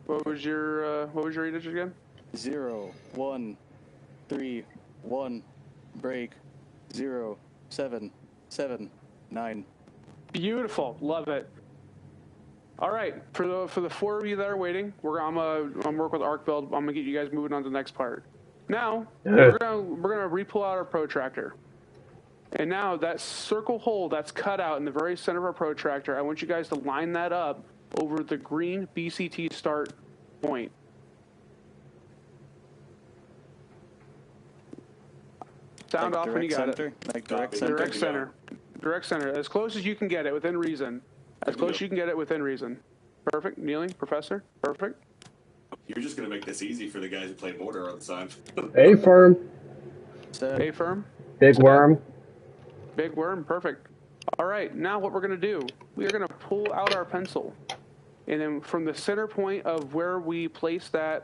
What was your digit again? 0, 1, 3, 1, break, 0, 7, 7, 9. Beautiful, love it. All right, for the 4 of you that are waiting, I'm gonna work with arc build. I'm gonna get you guys moving on to the next part. Now we're gonna re-pull out our protractor, and now that circle hole that's cut out in the very center of our protractor, I want you guys to line that up over the green BCT start point. Sound off when you got it. Like direct center? Direct center. Direct center. As close as you can get it within reason. As close as you can get it within reason. Perfect. Kneeling, Professor. Perfect. You're just going to make this easy for the guys who play mortar all the time. A firm. A firm. Big worm. Big worm. Perfect. All right. Now what we're going to do, we are going to pull out our pencil. And then from the center point of where we place that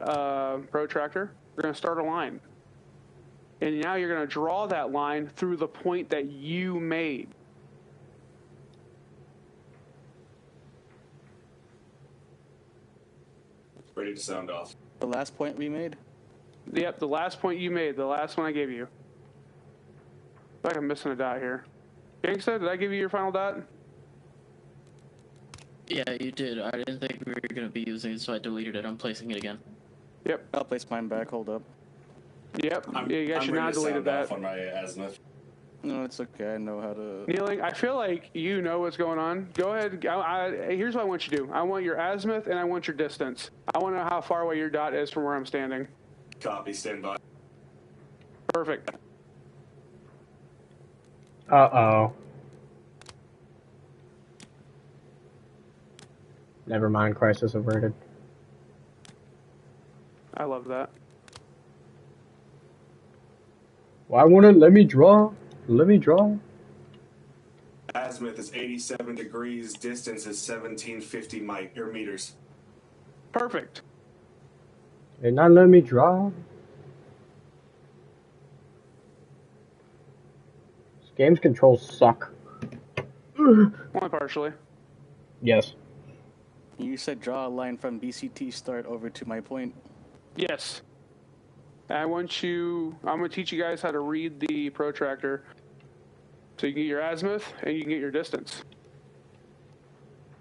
protractor, we're going to start a line. And now you're going to draw that line through the point that you made. Ready to sound off. The last point we made? Yep, the last point you made, the last one I gave you. I feel like I'm missing a dot here. Gangsta, did I give you your final dot? Yeah, you did. I didn't think we were going to be using it, so I deleted it. I'm placing it again. Yep. I'll place mine back. Hold up. Yep. You guys should not deleted that. On my azimuth. No, it's okay. I know how to... Kneeling, I feel like you know what's going on. Go ahead. Here's what I want you to do. I want your azimuth and I want your distance. I want to know how far away your dot is from where I'm standing. Copy. Stand by. Perfect. Uh-oh. Never mind. Crisis averted. I love that. Why won't it let me draw? Let me draw. Azimuth is 87 degrees. Distance is 1750 meters. Perfect. And not let me draw. This game's controls suck. Only partially. Yes. You said draw a line from BCT start over to my point. Yes. I'm going to teach you guys how to read the protractor. So you can get your azimuth and you can get your distance.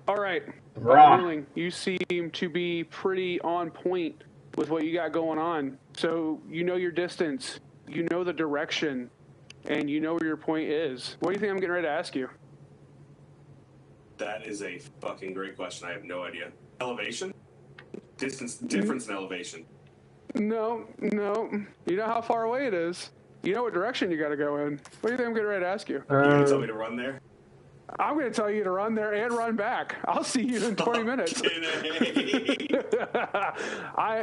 All right. Kneeling, you seem to be pretty on point with what you got going on. So you know your distance, you know the direction, and you know where your point is. What do you think I'm getting ready to ask you? That is a fucking great question. I have no idea. Elevation? Difference in elevation. No. You know how far away it is. You know what direction you got to go in. What do you think I'm getting ready to ask you? You're going to tell me to run there? I'm going to tell you to run there and run back. I'll see you in 20 minutes.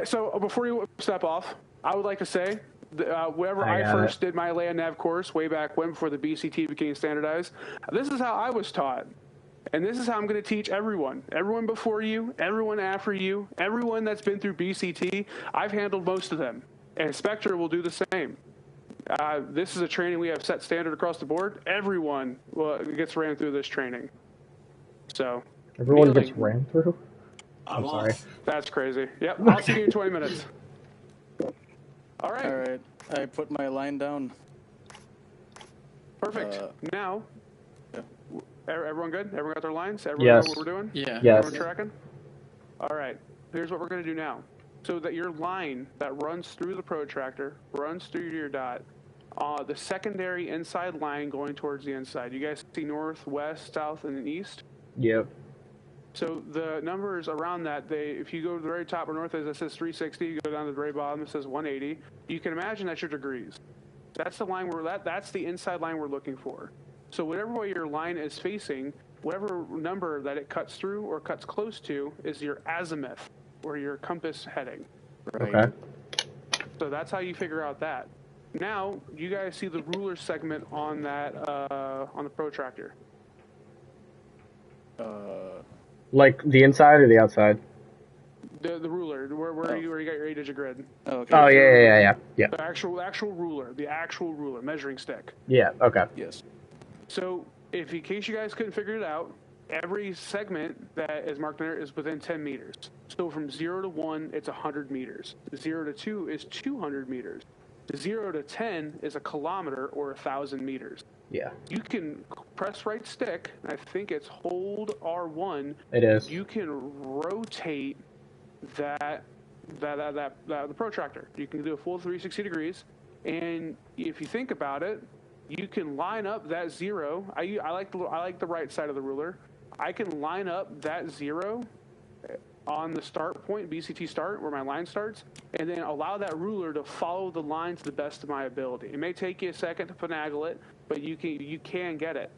So before you step off, I would like to say, whenever I first did my land nav course way back when, before the BCT became standardized, this is how I was taught. And this is how I'm going to teach everyone. Everyone before you, everyone after you, everyone that's been through BCT, I've handled most of them. And Spectre will do the same. This is a training we have set standard across the board. Everyone gets ran through this training. So everyone gets ran through? I'm sorry. That's crazy. Yep, I'll see you in 20 minutes. All right. I put my line down. Perfect. Now, everyone good? Everyone got their lines? Everyone Yes. know what we're doing? Yeah. Yes. Everyone tracking? All right. Here's what we're going to do now. So that your line that runs through the protractor, runs through your dot, the secondary inside line going towards the inside. You guys see north, west, south, and east? Yep. So the numbers around that, if you go to the very top or north, it says 360. You go down to the very bottom, it says 180. You can imagine that's your degrees. That's the line that's the inside line we're looking for. So whatever way your line is facing, whatever number that it cuts through or cuts close to is your azimuth, or your compass heading. Right. Okay. So that's how you figure out that. Now, you guys see the ruler segment on that, on the protractor. Like the inside or the outside? The ruler, where you got your 8-digit grid. Oh, okay. Oh, yeah. The actual ruler, measuring stick. Yeah, okay. Yes. So, in case you guys couldn't figure it out, every segment that is marked there is within 10 meters. So from 0 to 1, it's 100 meters. 0 to 2 is 200 meters. 0 to 10 is a kilometer or 1,000 meters. Yeah. You can press right stick, and I think it's hold R1. It is. You can rotate the protractor. You can do a full 360 degrees, and if you think about it, you can line up that 0. I like the right side of the ruler. I can line up that 0 on the start point, BCT start, where my line starts, and then allow that ruler to follow the line to the best of my ability. It may take you a second to finagle it, but you can get it.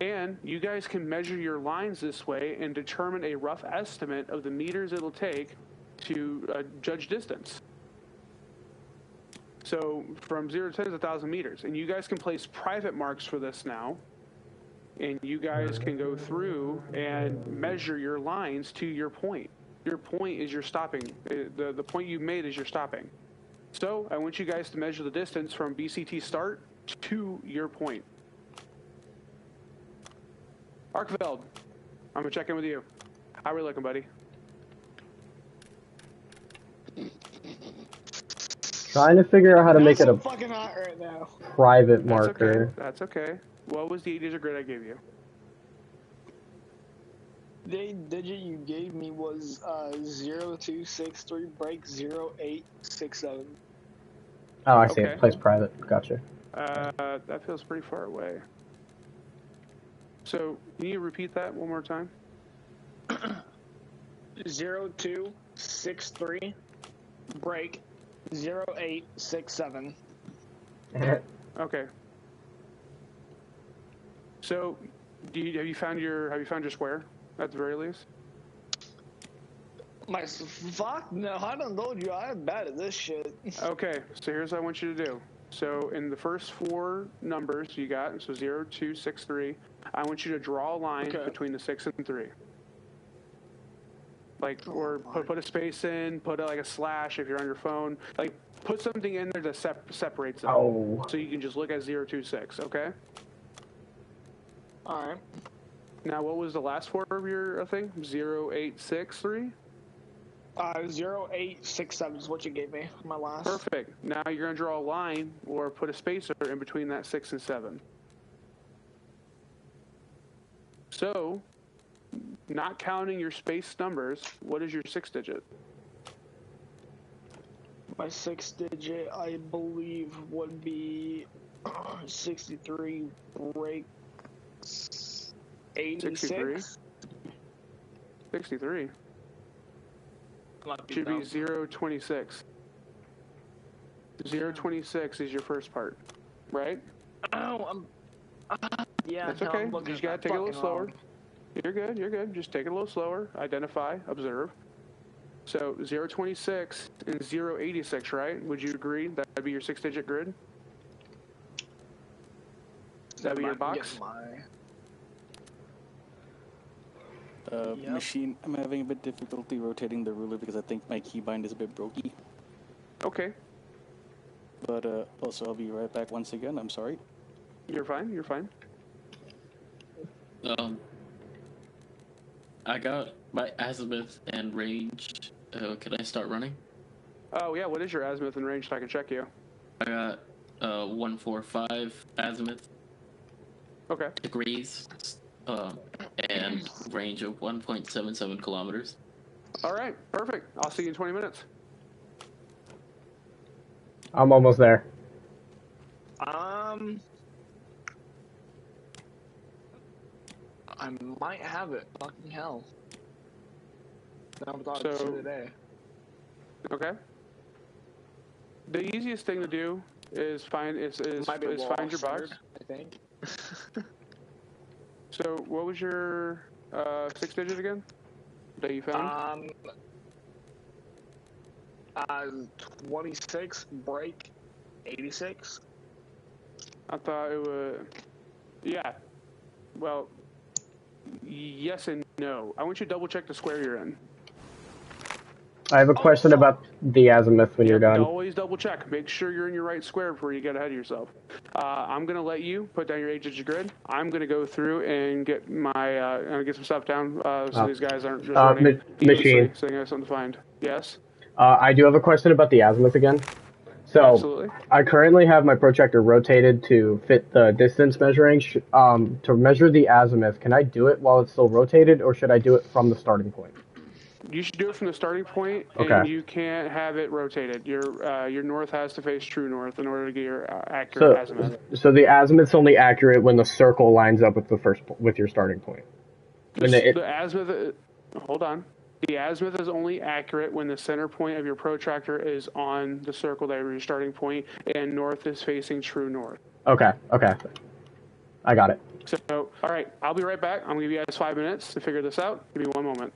And you guys can measure your lines this way and determine a rough estimate of the meters it'll take to judge distance. So from 0 to 10 is 1,000 meters. And you guys can place private marks for this now. And you guys can go through and measure your lines to your point. Your point is your stopping. The point you made is your stopping. So I want you guys to measure the distance from BCT start to your point. Arkveld, I'm going to check in with you. How are we looking, buddy? Trying to figure out how to make it a fucking hot right now. private marker. That's okay. What was the 8-digit grid I gave you? The digit you gave me was 0263 break 0867. Oh, I see. Okay. Place private. Gotcha. That feels pretty far away. So, can you repeat that one more time? 0263 break 0867. Okay. So, have you found your square at the very least? Fuck no! I done told you I'm bad at this shit. Okay. So here's what I want you to do. So in the first 4 numbers you got, so 0, 2, 6, 3, I want you to draw a line between the 6 and 3. Like, or put a space in, put like a slash if you're on your phone. Like, put something in there that separates them. Oh. So you can just look at 0, 2, 6, okay? Alright. Now, what was the last 4 of your thing? 0, 8, 6, 3? 0867 is what you gave me, my last. Perfect. Now you're going to draw a line or put a spacer in between that 6 and 7. So, not counting your space numbers, what is your 6 digit? My 6 digit, I believe, would be 63 break 86. 63? Should be 026. 026 is your first part, right? Oh, yeah. That's okay. You just gotta take it a little slower. You're good. You're good. Just take it a little slower. Identify. Observe. So 026 and 086, right? Would you agree that'd be your 6-digit grid? That'd be your box. Yep. Machine, I'm having a bit difficulty rotating the ruler because I think my keybind is a bit brokey. Okay. But also, I'll be right back once again. I'm sorry. You're fine. You're fine. I got my azimuth and range. Can I start running? Oh yeah. What is your azimuth and range so I can check you? I got 145 azimuth Okay. degrees. And range of 1.77 kilometers. All right. Perfect. I'll see you in 20 minutes. I'm almost there. I might have it. Fucking hell. Now without today. Okay. The easiest thing to do is find find your box. I think. So what was your 6 digit again that you found? 26 break 86. I thought it would. Yeah. Well, yes and no. I want you to double check the square you're in. I have a question about the azimuth when you're done. Always double check. Make sure you're in your right square before you get ahead of yourself. I'm gonna let you put down your 8-digit grid. I'm gonna go through and get my get some stuff down so these guys aren't just running machine. so they have something to find. Yes. I do have a question about the azimuth again. So Absolutely. I currently have my protractor rotated to fit the distance measuring. To measure the azimuth, can I do it while it's still rotated, or should I do it from the starting point? You should do it from the starting point, Okay. and you can't have it rotated. Your north has to face true north in order to get your accurate azimuth. So the azimuth's only accurate when the circle lines up with your starting point. The azimuth. Hold on. The azimuth is only accurate when the center point of your protractor is on the circle that is your starting point, and north is facing true north. Okay. I got it. So, all right, I'll be right back. I'm gonna give you guys 5 minutes to figure this out. Give me 1 moment.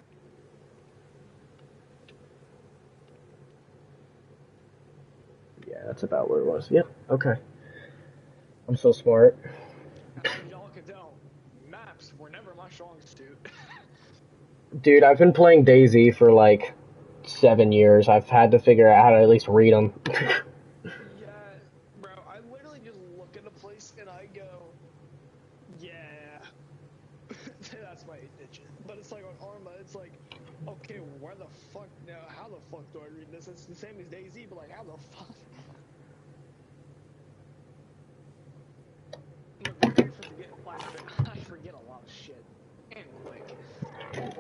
Yeah, that's about where it was. Yep. Okay. I'm so smart. Y'all can tell, maps were never my strong suit. Dude, I've been playing DayZ for like 7 years. I've had to figure out how to at least read them. Yeah, bro, I literally just look at a place and I go, yeah, that's my 8-digit. But it's like on Arma, it's like, okay, where the fuck now? How the fuck do I read this? It's the same as DayZ, but like, how the fuck? I forget a lot of shit. And quick. That's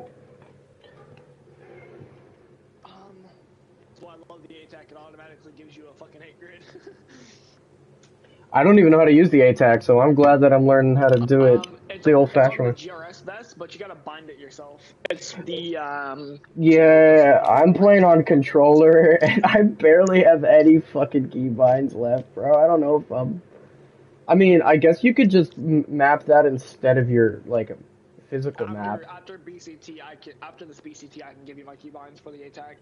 why I love the ATAC. It automatically gives you a fucking 8 grid. I don't even know how to use the ATAC, so I'm glad that I'm learning how to do it the old-fashioned way. It's on the GRS vest, but you gotta bind it yourself. It's the, Yeah, I'm playing on controller, and I barely have any fucking keybinds left, bro. I don't know if I'm... I mean, I guess you could just map that instead of your, like, physical map. After BCT, after this BCT, I can give you my keybinds for the ATAC.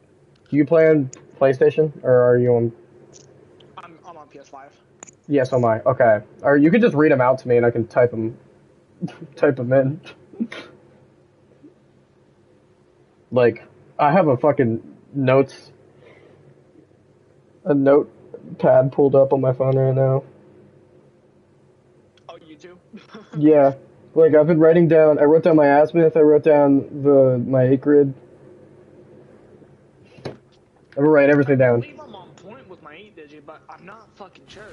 Do you play on PlayStation, or are you on... I'm on PS5. Yes, am I. Okay. Or you could just read them out to me, and I can type them in. Like, I have a fucking a notepad pulled up on my phone right now. Oh, you too? Yeah. Like, I've been writing down, I wrote down my azimuth, I wrote down my 8 grid. I will write everything down. I believe I'm on point with my 8-digit, but I'm not fucking sure.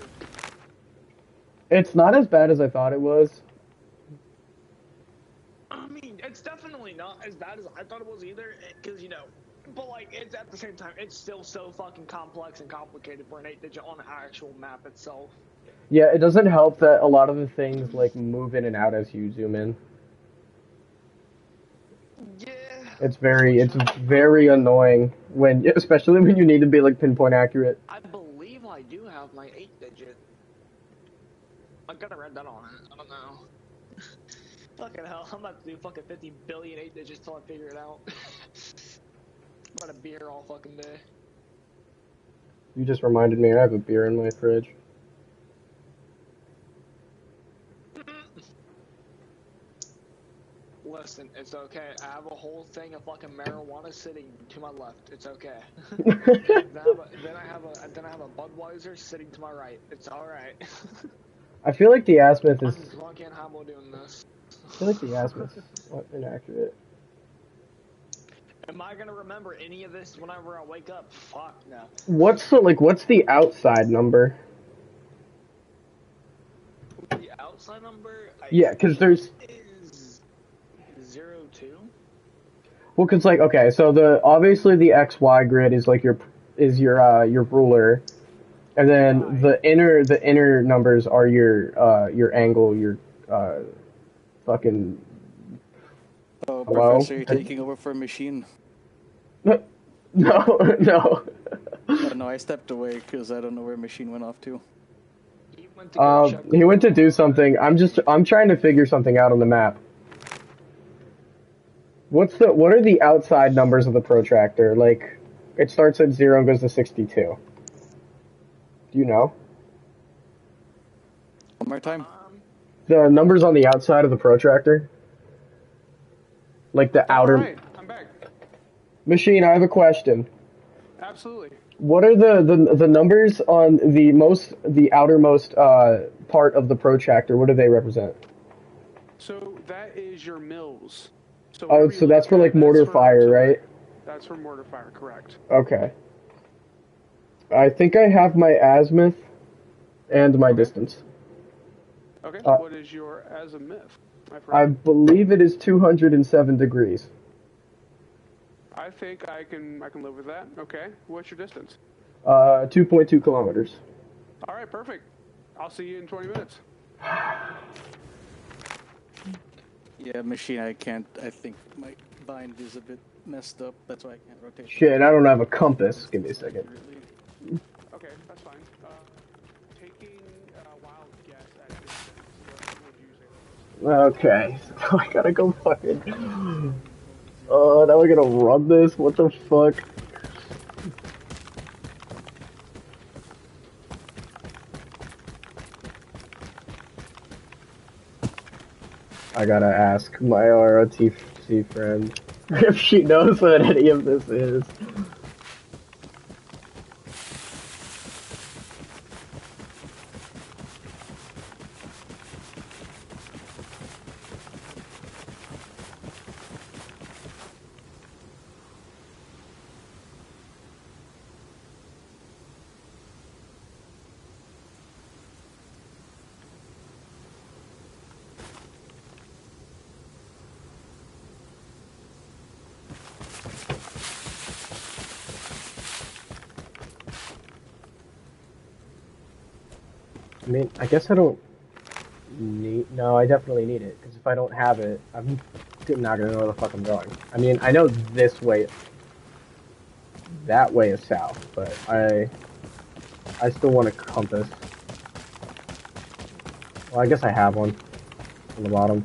It's not as bad as I thought it was. I mean, it's definitely not as bad as I thought it was either, because, you know, but, like, it's at the same time, it's still so fucking complex and complicated for an 8-digit on the actual map itself. Yeah, it doesn't help that a lot of the things, like, move in and out as you zoom in. Yeah. It's very annoying especially when you need to be, like, pinpoint accurate. I believe I do have my 8-digit. I gotta read that on it. I don't know. Fucking hell, I'm about to do fucking 50 billion 8-digits till I figure it out. I'm about to beer all fucking day. You just reminded me I have a beer in my fridge. Listen, it's okay. I have a whole thing of fucking marijuana sitting to my left. It's okay. then I have a Budweiser sitting to my right. It's all right. I feel like the azimuth is. I'm drunk and humble doing this. I feel like the azimuth is inaccurate. Am I gonna remember any of this whenever I wake up? Fuck no. What's the outside number? The outside number? Yeah, because there's. Is 02? Well, cause like okay, so obviously the XY grid is like your ruler, and then the inner numbers are your angle, your fucking. Oh, hello? Professor, you're taking over for a machine. No. No, I stepped away because I don't know where machine went off to. He went to go check. He went to do something. I'm trying to figure something out on the map. What are the outside numbers of the protractor? Like, it starts at 0 and goes to 62. Do you know? One more time. The numbers on the outside of the protractor? Like the outer... Alright, I'm back. Machine, I have a question. Absolutely. What are the numbers on the outermost part of the protractor? What do they represent? So that is your mils. So Oh, whatever so you that's look for at, like that's mortar for fire, artillery. right? That's for mortar fire, correct. Okay. I think I have my azimuth and my distance. Okay. What is your azimuth, my I friend? believe it is 207 degrees. I think I can live with that. Okay. What's your distance? 2.2 kilometers. All right, perfect. I'll see you in 20 minutes. Yeah, machine, I can't. I think my bind is a bit messed up. That's why I can't rotate. Shit, I don't have a compass. Give me a second. Okay, that's fine. Taking a wild guess at distance, what would you say that is? Okay, so I gotta go fucking. Oh, now we're gonna run this? What the fuck? I gotta ask my ROTC friend if she knows what any of this is. I mean, I guess I don't need. No, I definitely need it because if I don't have it, I'm not gonna know where the fuck I'm going. I mean, I know this way, that way is south, but I still want a compass. Well, I guess I have one on the bottom.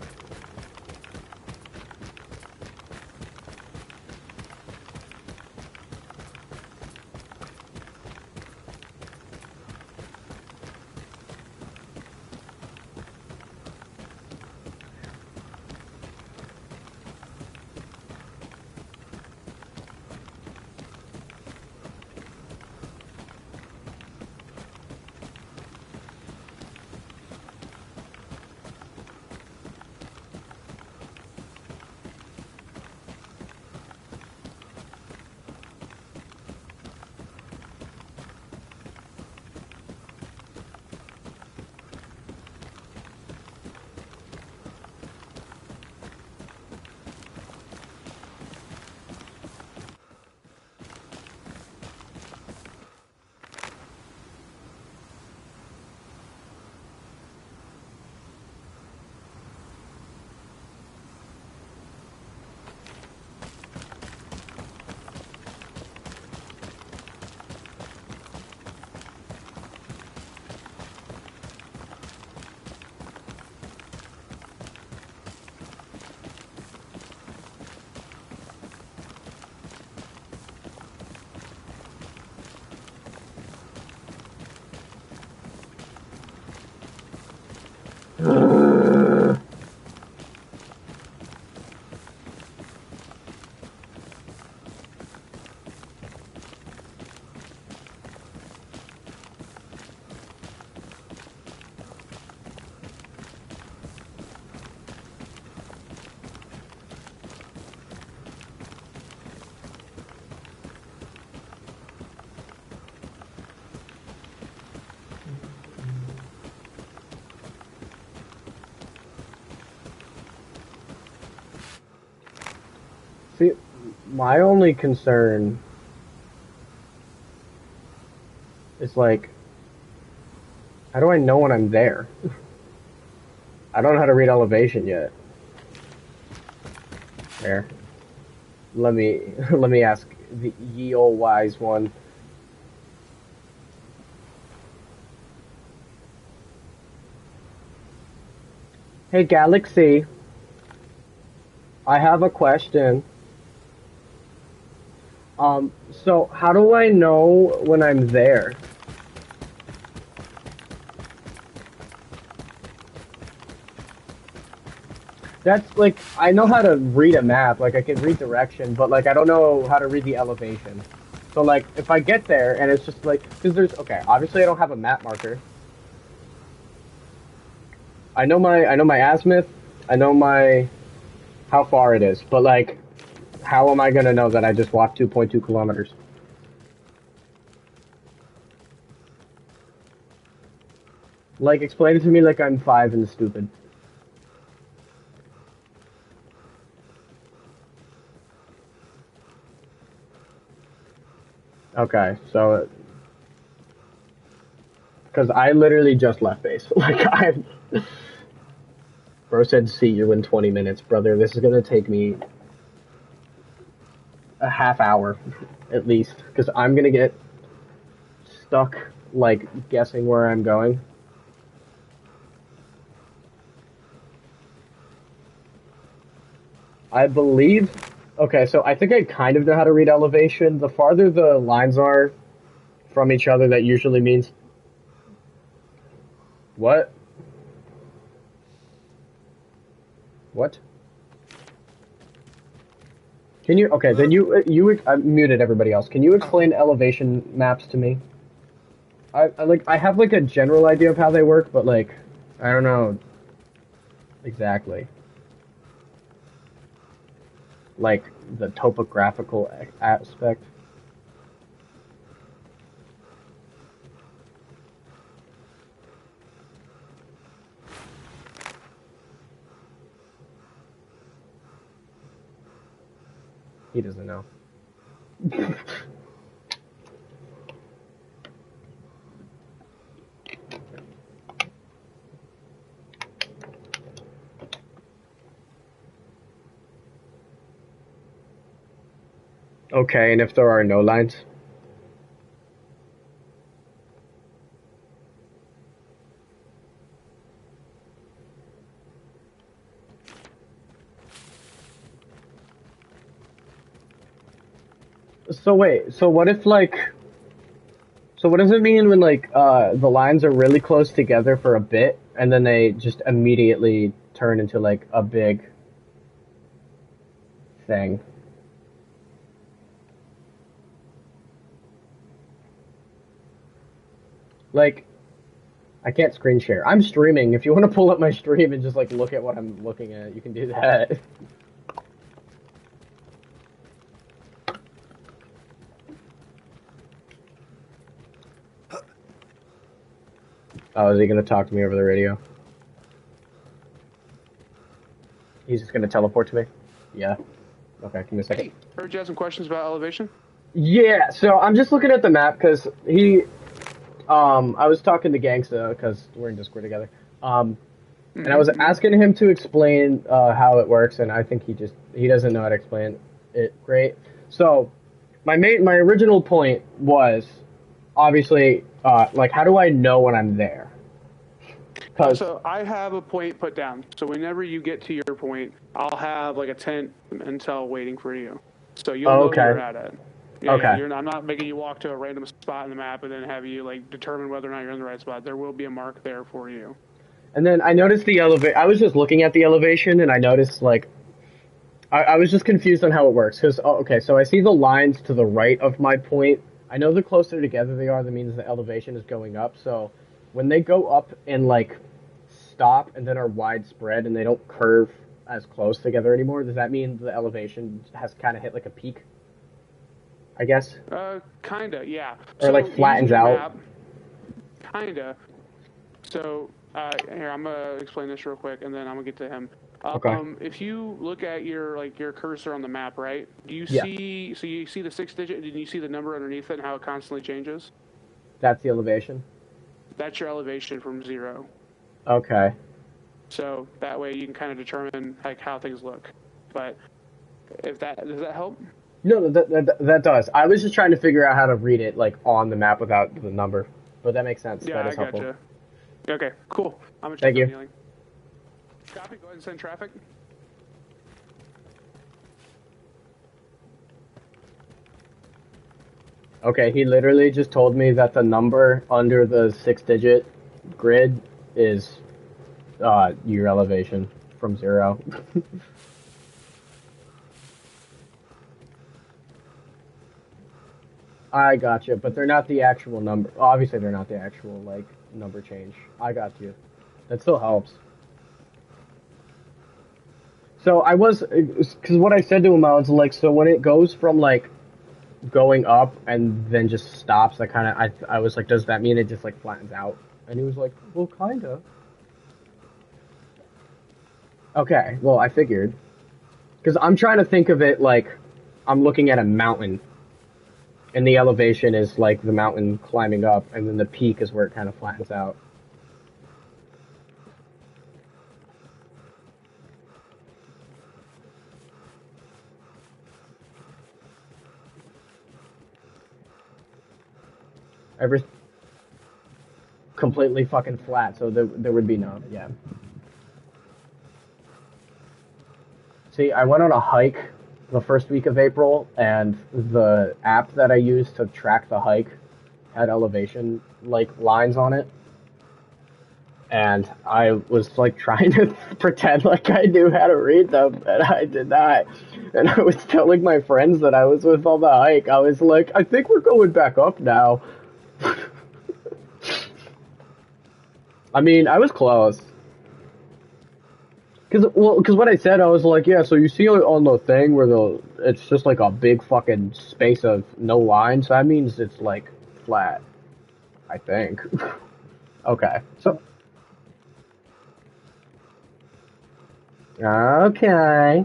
See, my only concern is like, how do I know when I'm there? I don't know how to read elevation yet. There. Let me ask the ye old wise one. Hey Galaxy, I have a question. So how do I know when I'm there? That's like, I know how to read a map, like I can read direction, but like I don't know how to read the elevation. So like, if I get there and it's just like, because there's obviously I don't have a map marker. I know my azimuth, I know my how far it is, but like, how am I gonna know that I just walked 2.2 kilometers? Like, explain it to me like I'm 5 and stupid. Okay, so because I literally just left base. Like bro said, see you in 20 minutes, brother. This is gonna take me a half hour, at least, because I'm gonna get stuck, like, guessing where I'm going. I believe... Okay, so I think I kind of know how to read elevation. The farther the lines are from each other, that usually means... What? What? Can you... Okay, then I muted everybody else. Can you explain elevation maps to me? I have, like, a general idea of how they work, but, like, I don't know exactly. Like, the topographical aspect. He doesn't know. Okay, and if there are no lines? So wait, so what if like... So what does it mean when like the lines are really close together for a bit and then they just immediately turn into like a big thing? Like, I can't screen share. I'm streaming. If you want to pull up my stream and just like look at what I'm looking at, you can do that. Oh, is he gonna talk to me over the radio? He's just gonna teleport to me? Yeah. Okay, give me a second. Hey, heard you had some questions about elevation? Yeah, so I'm just looking at the map because I was talking to Gangsta because we're in Discord together. And I was asking him to explain how it works, and I think he doesn't know how to explain it great. So my original point was obviously like, how do I know when I'm there? So I have a point put down. So whenever you get to your point, I'll have like a tent and cell waiting for you. So you'll know where you're at. Yeah, okay. Yeah, I'm not making you walk to a random spot in the map and then have you like determine whether or not you're in the right spot. There will be a mark there for you. And then I noticed the elevation. I was just looking at the elevation, and I noticed like I was just confused on how it works. Because okay, so I see the lines to the right of my point. I know the closer together they are, that means the elevation is going up. So when they go up and like stop and then are widespread and they don't curve as close together anymore, does that mean the elevation has kind of hit like a peak? I guess. Kinda, yeah. Or so like flattens out. Kinda. So here, I'm gonna explain this real quick, and then I'm gonna get to him. Okay. If you look at your cursor on the map, right? Do you see? So you see the 6-digit? Did you see the number underneath it and how it constantly changes? That's the elevation. That's your elevation from 0. Okay. So that way you can kind of determine like how things look. But does that help? No, that does. I was just trying to figure out how to read it like on the map without the number, but that makes sense. Yeah, that is I gotcha. Helpful. Okay, cool. I'm gonna Thank you. Healing. Copy. Go ahead and send traffic. Okay, he literally just told me that the number under the 6-digit grid is your elevation from 0. I got you, but they're not the actual number. Obviously, they're not the actual, like, number change. I got you. That still helps. So I was, because what I said to him, I was like, so when it goes from, like, going up and then just stops, that kind of, I was like, does that mean it just, like, flattens out? And he was like, well, kinda. Okay, well, I figured. Because I'm trying to think of it like I'm looking at a mountain, and the elevation is like the mountain climbing up, and then the peak is where it kind of flattens out. Every completely fucking flat, so there would be no, yeah. See, I went on a hike the first week of April, and the app that I used to track the hike had elevation, like, lines on it. And I was, like, trying to pretend like I knew how to read them, and I did not. And I was telling my friends that I was with on the hike, I was like, I think we're going back up now. I mean, I was close. Cause what I said, I was like, yeah, so you see on the thing where it's just like a big fucking space of no lines, that means it's like flat. I think. Okay, so. Okay.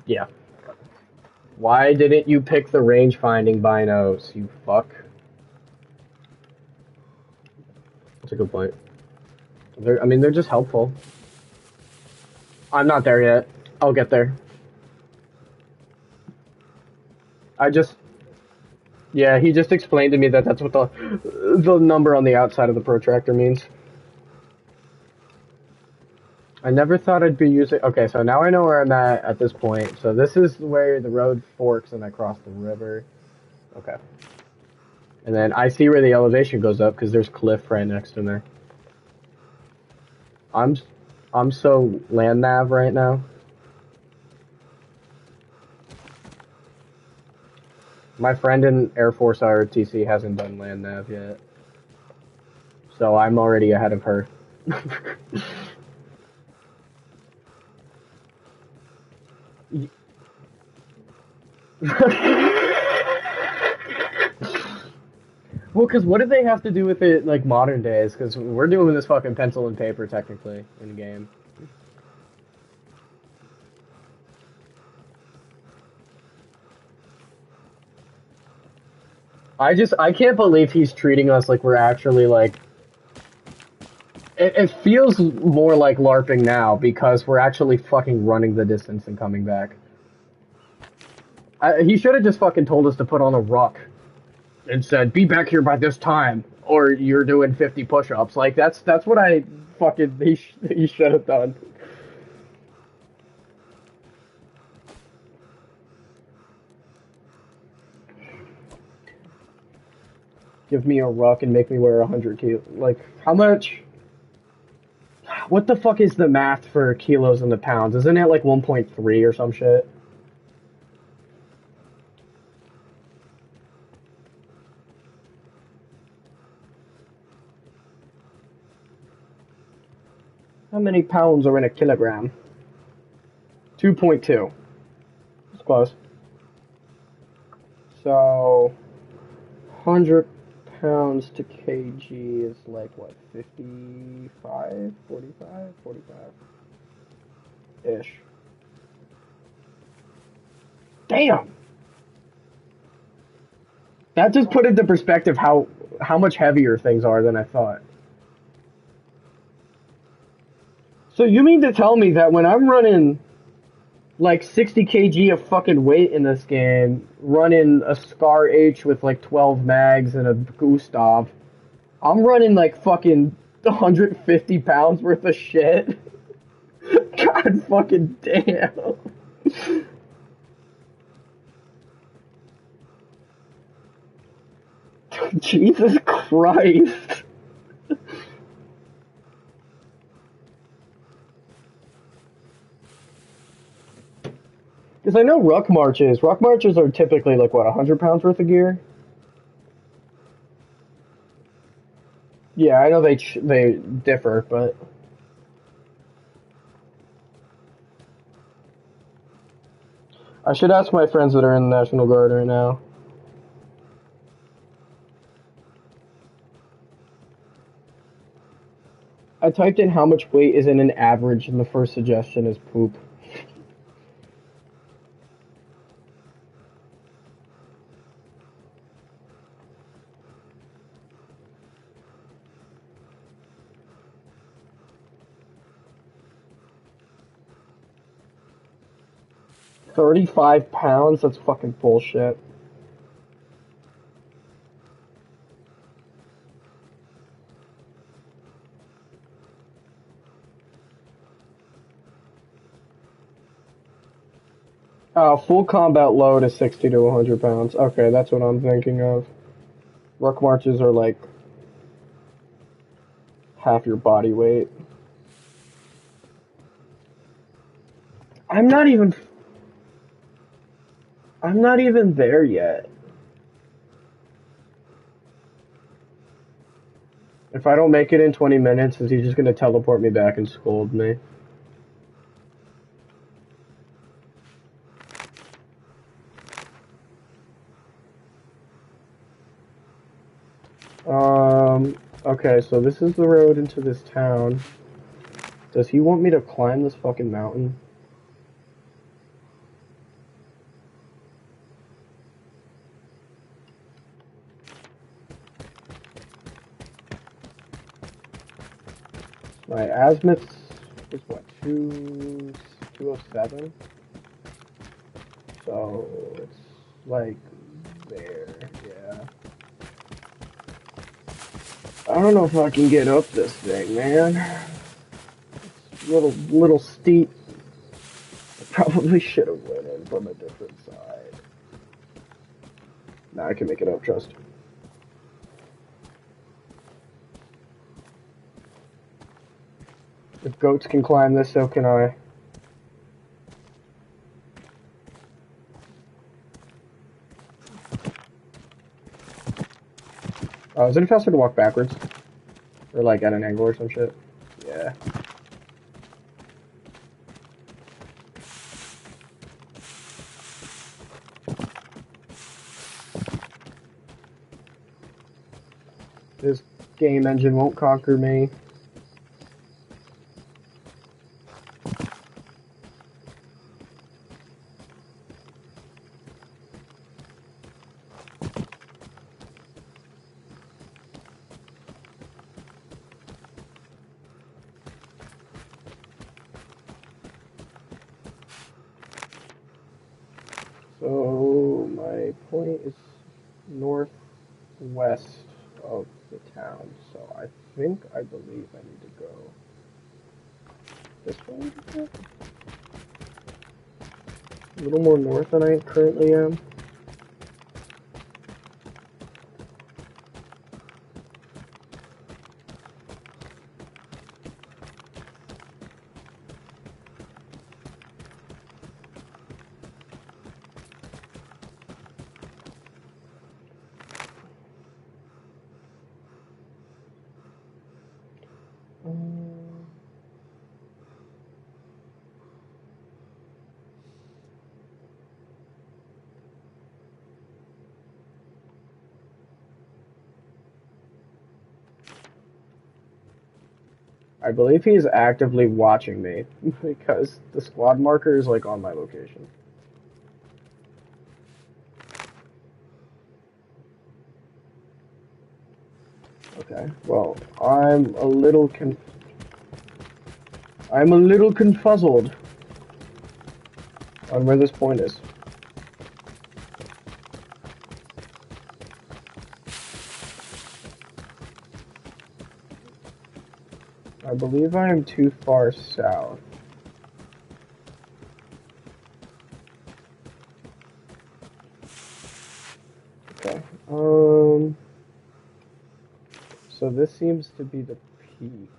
Yeah. Why didn't you pick the range finding binos, you fuck? That's a good point. I mean, they're just helpful. I'm not there yet. I'll get there. Yeah, he just explained to me that that's what the number on the outside of the protractor means. I never thought I'd be using... Okay, so now I know where I'm at this point. So this is where the road forks and I cross the river. Okay. And then I see where the elevation goes up because there's cliff right next to me. I'm so land nav right now. My friend in Air Force ROTC hasn't done land nav yet. So I'm already ahead of her. Well, because what did they have to do with it, like, modern days? Because we're doing this fucking pencil and paper, technically, in the game. I can't believe he's treating us like we're actually, like... It feels more like LARPing now, because we're actually fucking running the distance and coming back. He should have just fucking told us to put on a ruck. And said, be back here by this time, or you're doing 50 push-ups. Like, that's what I fucking... He should have done. Give me a ruck and make me wear 100 kilos. Like, how much... What the fuck is the math for kilos in the pounds? Isn't it like 1.3 or some shit? How many pounds are in a kilogram? 2.2. It's close. So, 100 pounds to kg is like, what, 55? 45? 45-ish. Damn! That just put into perspective how much heavier things are than I thought. So you mean to tell me that when I'm running like 60 kg of fucking weight in this game, running a Scar H with like 12 mags and a Gustav, I'm running like fucking 150 pounds worth of shit. God fucking damn. Jesus Christ. Because I know ruck marches. Ruck marches are typically like, what, 100 pounds worth of gear? Yeah, I know they differ, but... I should ask my friends that are in the National Guard right now. I typed in how much weight is in an average, and the first suggestion is poop. £35? That's fucking bullshit. Full combat load is 60 to 100 pounds. Okay, that's what I'm thinking of. Ruck marches are like half your body weight. I'm not even there yet. If I don't make it in 20 minutes, is he just gonna teleport me back and scold me? Okay, so this is the road into this town. Does he want me to climb this fucking mountain? My azimuth is what, 207? So it's like there, yeah. I don't know if I can get up this thing, man. It's a little steep. I probably should have went in from a different side. Nah, I can make it up, trust. If goats can climb this, so can I. Is it faster to walk backwards? Or like at an angle or some shit? Yeah. This game engine won't conquer me. So my point is northwest of the town. So I believe I need to go this way. A little more north than I currently am. I believe he is actively watching me because the squad marker is like on my location. Okay, well, I'm a little confuzzled on where this point is. I believe I am too far south. Okay. So this seems to be the peak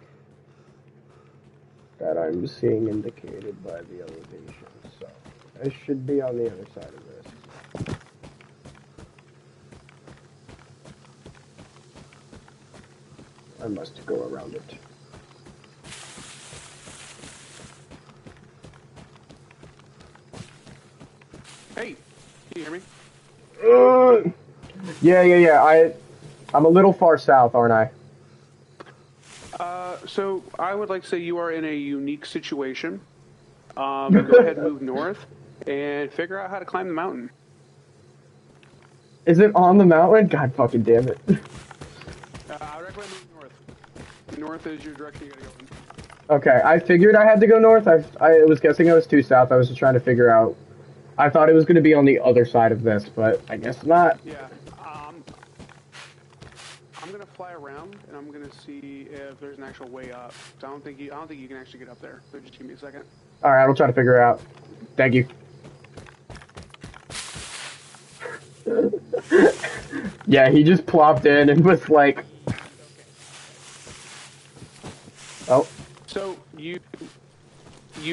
that I'm seeing indicated by the elevation. So I should be on the other side of this. I must go around it. Hey, can you hear me? Yeah. I'm a little far south, aren't I? So I would like to say you are in a unique situation. Go ahead and move north and figure out how to climb the mountain. Is it on the mountain? God fucking damn it. I recommend moving north. North is your direction you gotta go in. Okay, I figured I had to go north. I was guessing I was too south. I was just trying to figure out. I thought it was going to be on the other side of this, but I guess not. Yeah. I'm gonna fly around and I'm gonna see if there's an actual way up. So I don't think you can actually get up there. So just give me a second. All right, I'll try to figure it out. Thank you. Yeah, he just plopped in and was like, "Oh." So you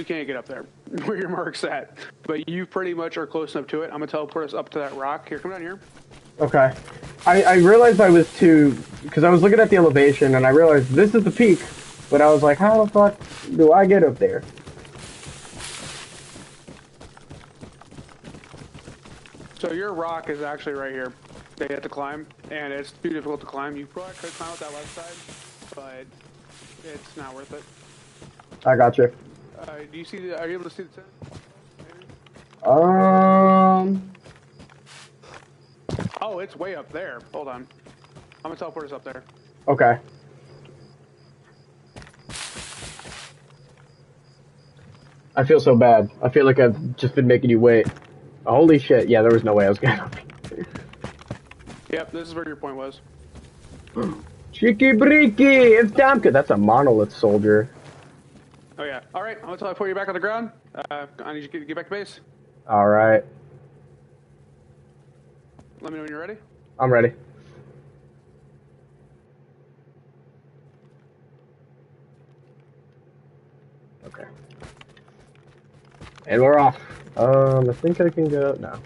can't get up there where your mark's at, but you pretty much are close enough to it. I'm gonna teleport us up to that rock. Here, come down here. Okay. I realized I was too, because I was looking at the elevation and I realized this is the peak, but I was like, how the fuck do I get up there? So your rock is actually right here. They have to climb, and it's too difficult to climb. You probably could climb up that left side, but it's not worth it. I got you. Do you see the? Are you able to see the tent? Oh, it's way up there. Hold on. I'm gonna teleport us up there. Okay. I feel so bad. I feel like I've just been making you wait. Holy shit, yeah, there was no way I was getting up. Yep, this is where your point was. Cheeky breaky, it's Damka. That's a monolith soldier. Oh yeah. All right, I'm gonna teleport you back on the ground. I need you to get back to base. Alright. Let me know when you're ready. I'm ready. Okay. And we're off. I think I can go. No,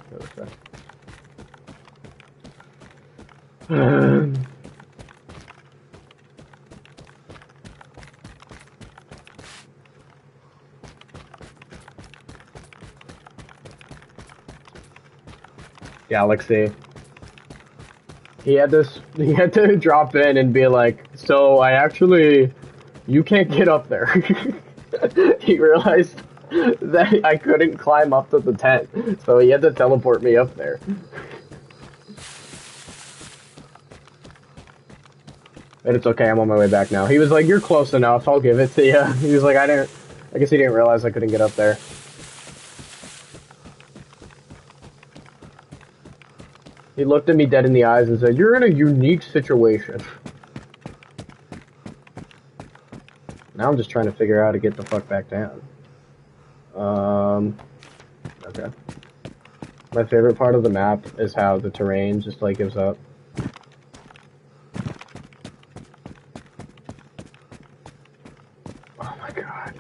Galaxy. He had to drop in and be like, so you can't get up there. He realized that I couldn't climb up to the tent, so he had to teleport me up there. And it's okay, I'm on my way back now. He was like, you're close enough, I'll give it to you. He was like, I guess he didn't realize I couldn't get up there. He looked at me dead in the eyes and said, you're in a unique situation. Now I'm just trying to figure out how to get the fuck back down. Okay. My favorite part of the map is how the terrain just, like, gives up. Oh my god.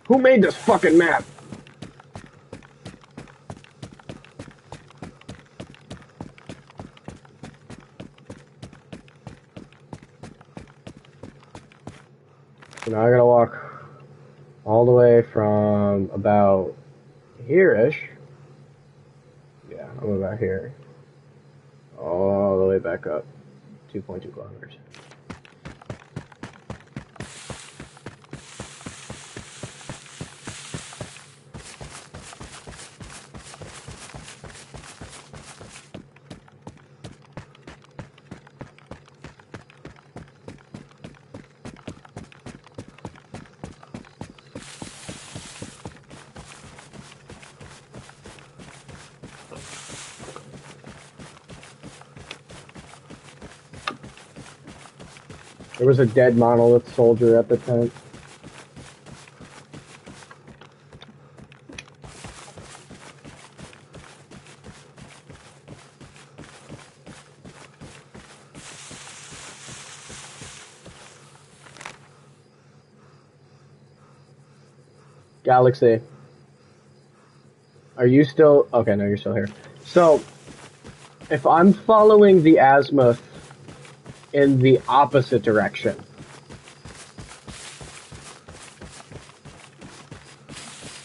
Who made this fucking map? So now I gotta walk all the way from about here-ish. Yeah, I'm about here. All the way back up. 2.2 kilometers. There was a dead monolith soldier at the tent. Galaxy. Are you still... Okay, no, you're still here. So, if I'm following the azimuth in the opposite direction,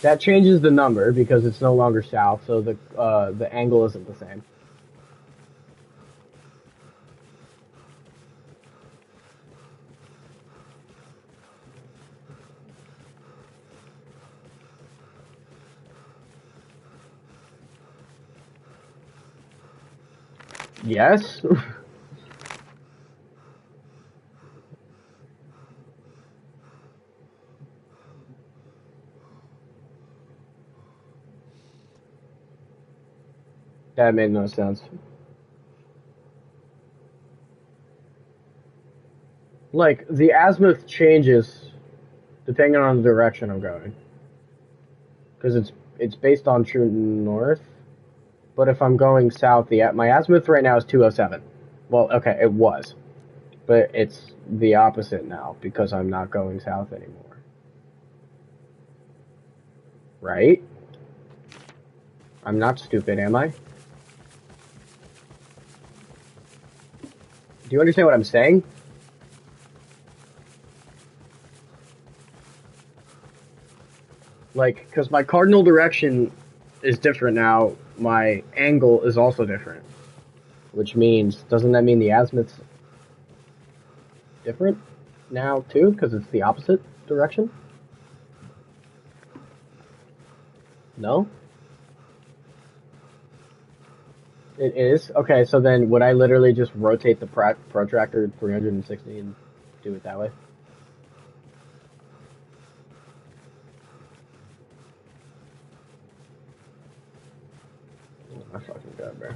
that changes the number because it's no longer south, so the angle isn't the same. Yes? That made no sense. Like, the azimuth changes depending on the direction I'm going. Because it's based on true north. But if I'm going south, my azimuth right now is 207. Well, okay, it was. But it's the opposite now because I'm not going south anymore. Right? I'm not stupid, am I? Do you understand what I'm saying? Like, because my cardinal direction is different now, my angle is also different. Which means, doesn't that mean the azimuth's different now too? Because it's the opposite direction? No? It is? Okay, so then would I literally just rotate the protractor 360 and do it that way? Oh my fucking god, bro.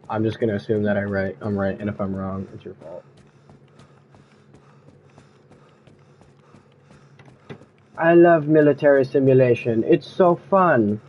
I'm just gonna assume that I'm right, and if I'm wrong, it's your fault. I love military simulation. It's so fun.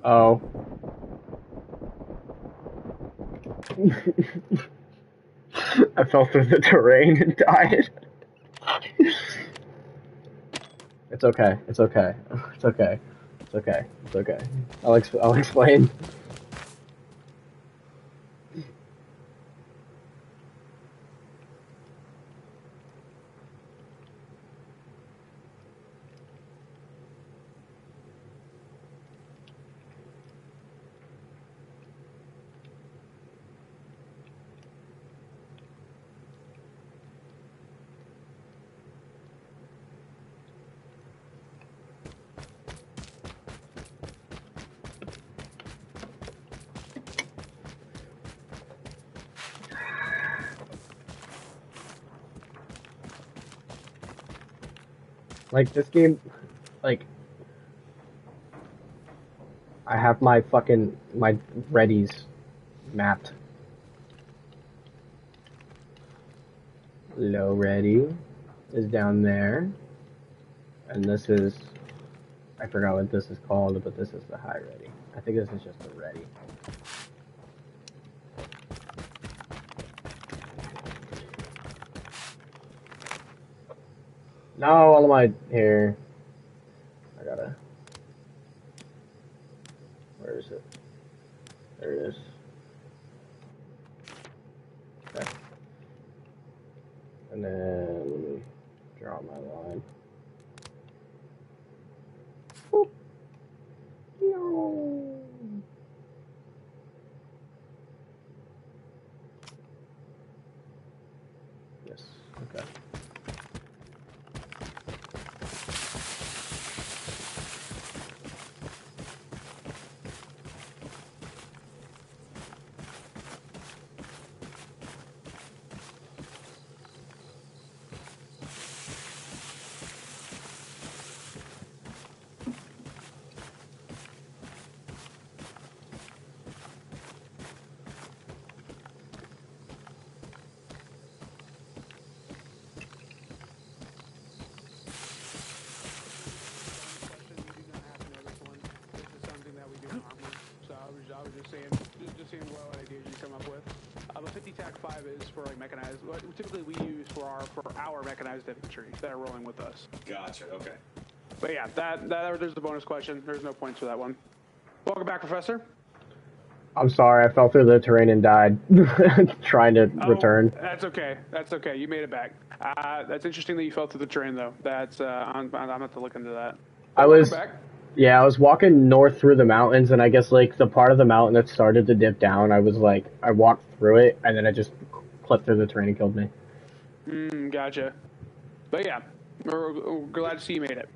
Oh. I fell through the terrain and died. It's okay. It's okay. It's okay. It's okay. It's okay. I'll explain. Like, this game, like, I have my readies mapped. Low ready is down there, and this is I forgot what this is called, but this is the high ready. I think this is just the ready. No, all of my here. I gotta. Where is it? There it is. Okay. And then let me draw my line. Boop. No. Yes. Okay. I was just saying what ideas you come up with. But 50 TAC 5 is for like mechanized. What typically we use for our mechanized infantry that are rolling with us. Gotcha. Okay. But yeah, there's the bonus question. There's no points for that one. Welcome back, Professor. I'm sorry, I fell through the terrain and died trying to return. That's okay. That's okay. You made it back. That's interesting that you fell through the terrain, though. That's I'm gonna have to look into that. But I was walking north through the mountains, and I guess like the part of the mountain that started to dip down, I walked through it, and then it just clipped through the terrain and killed me. Gotcha. But yeah, we're glad to see you made it.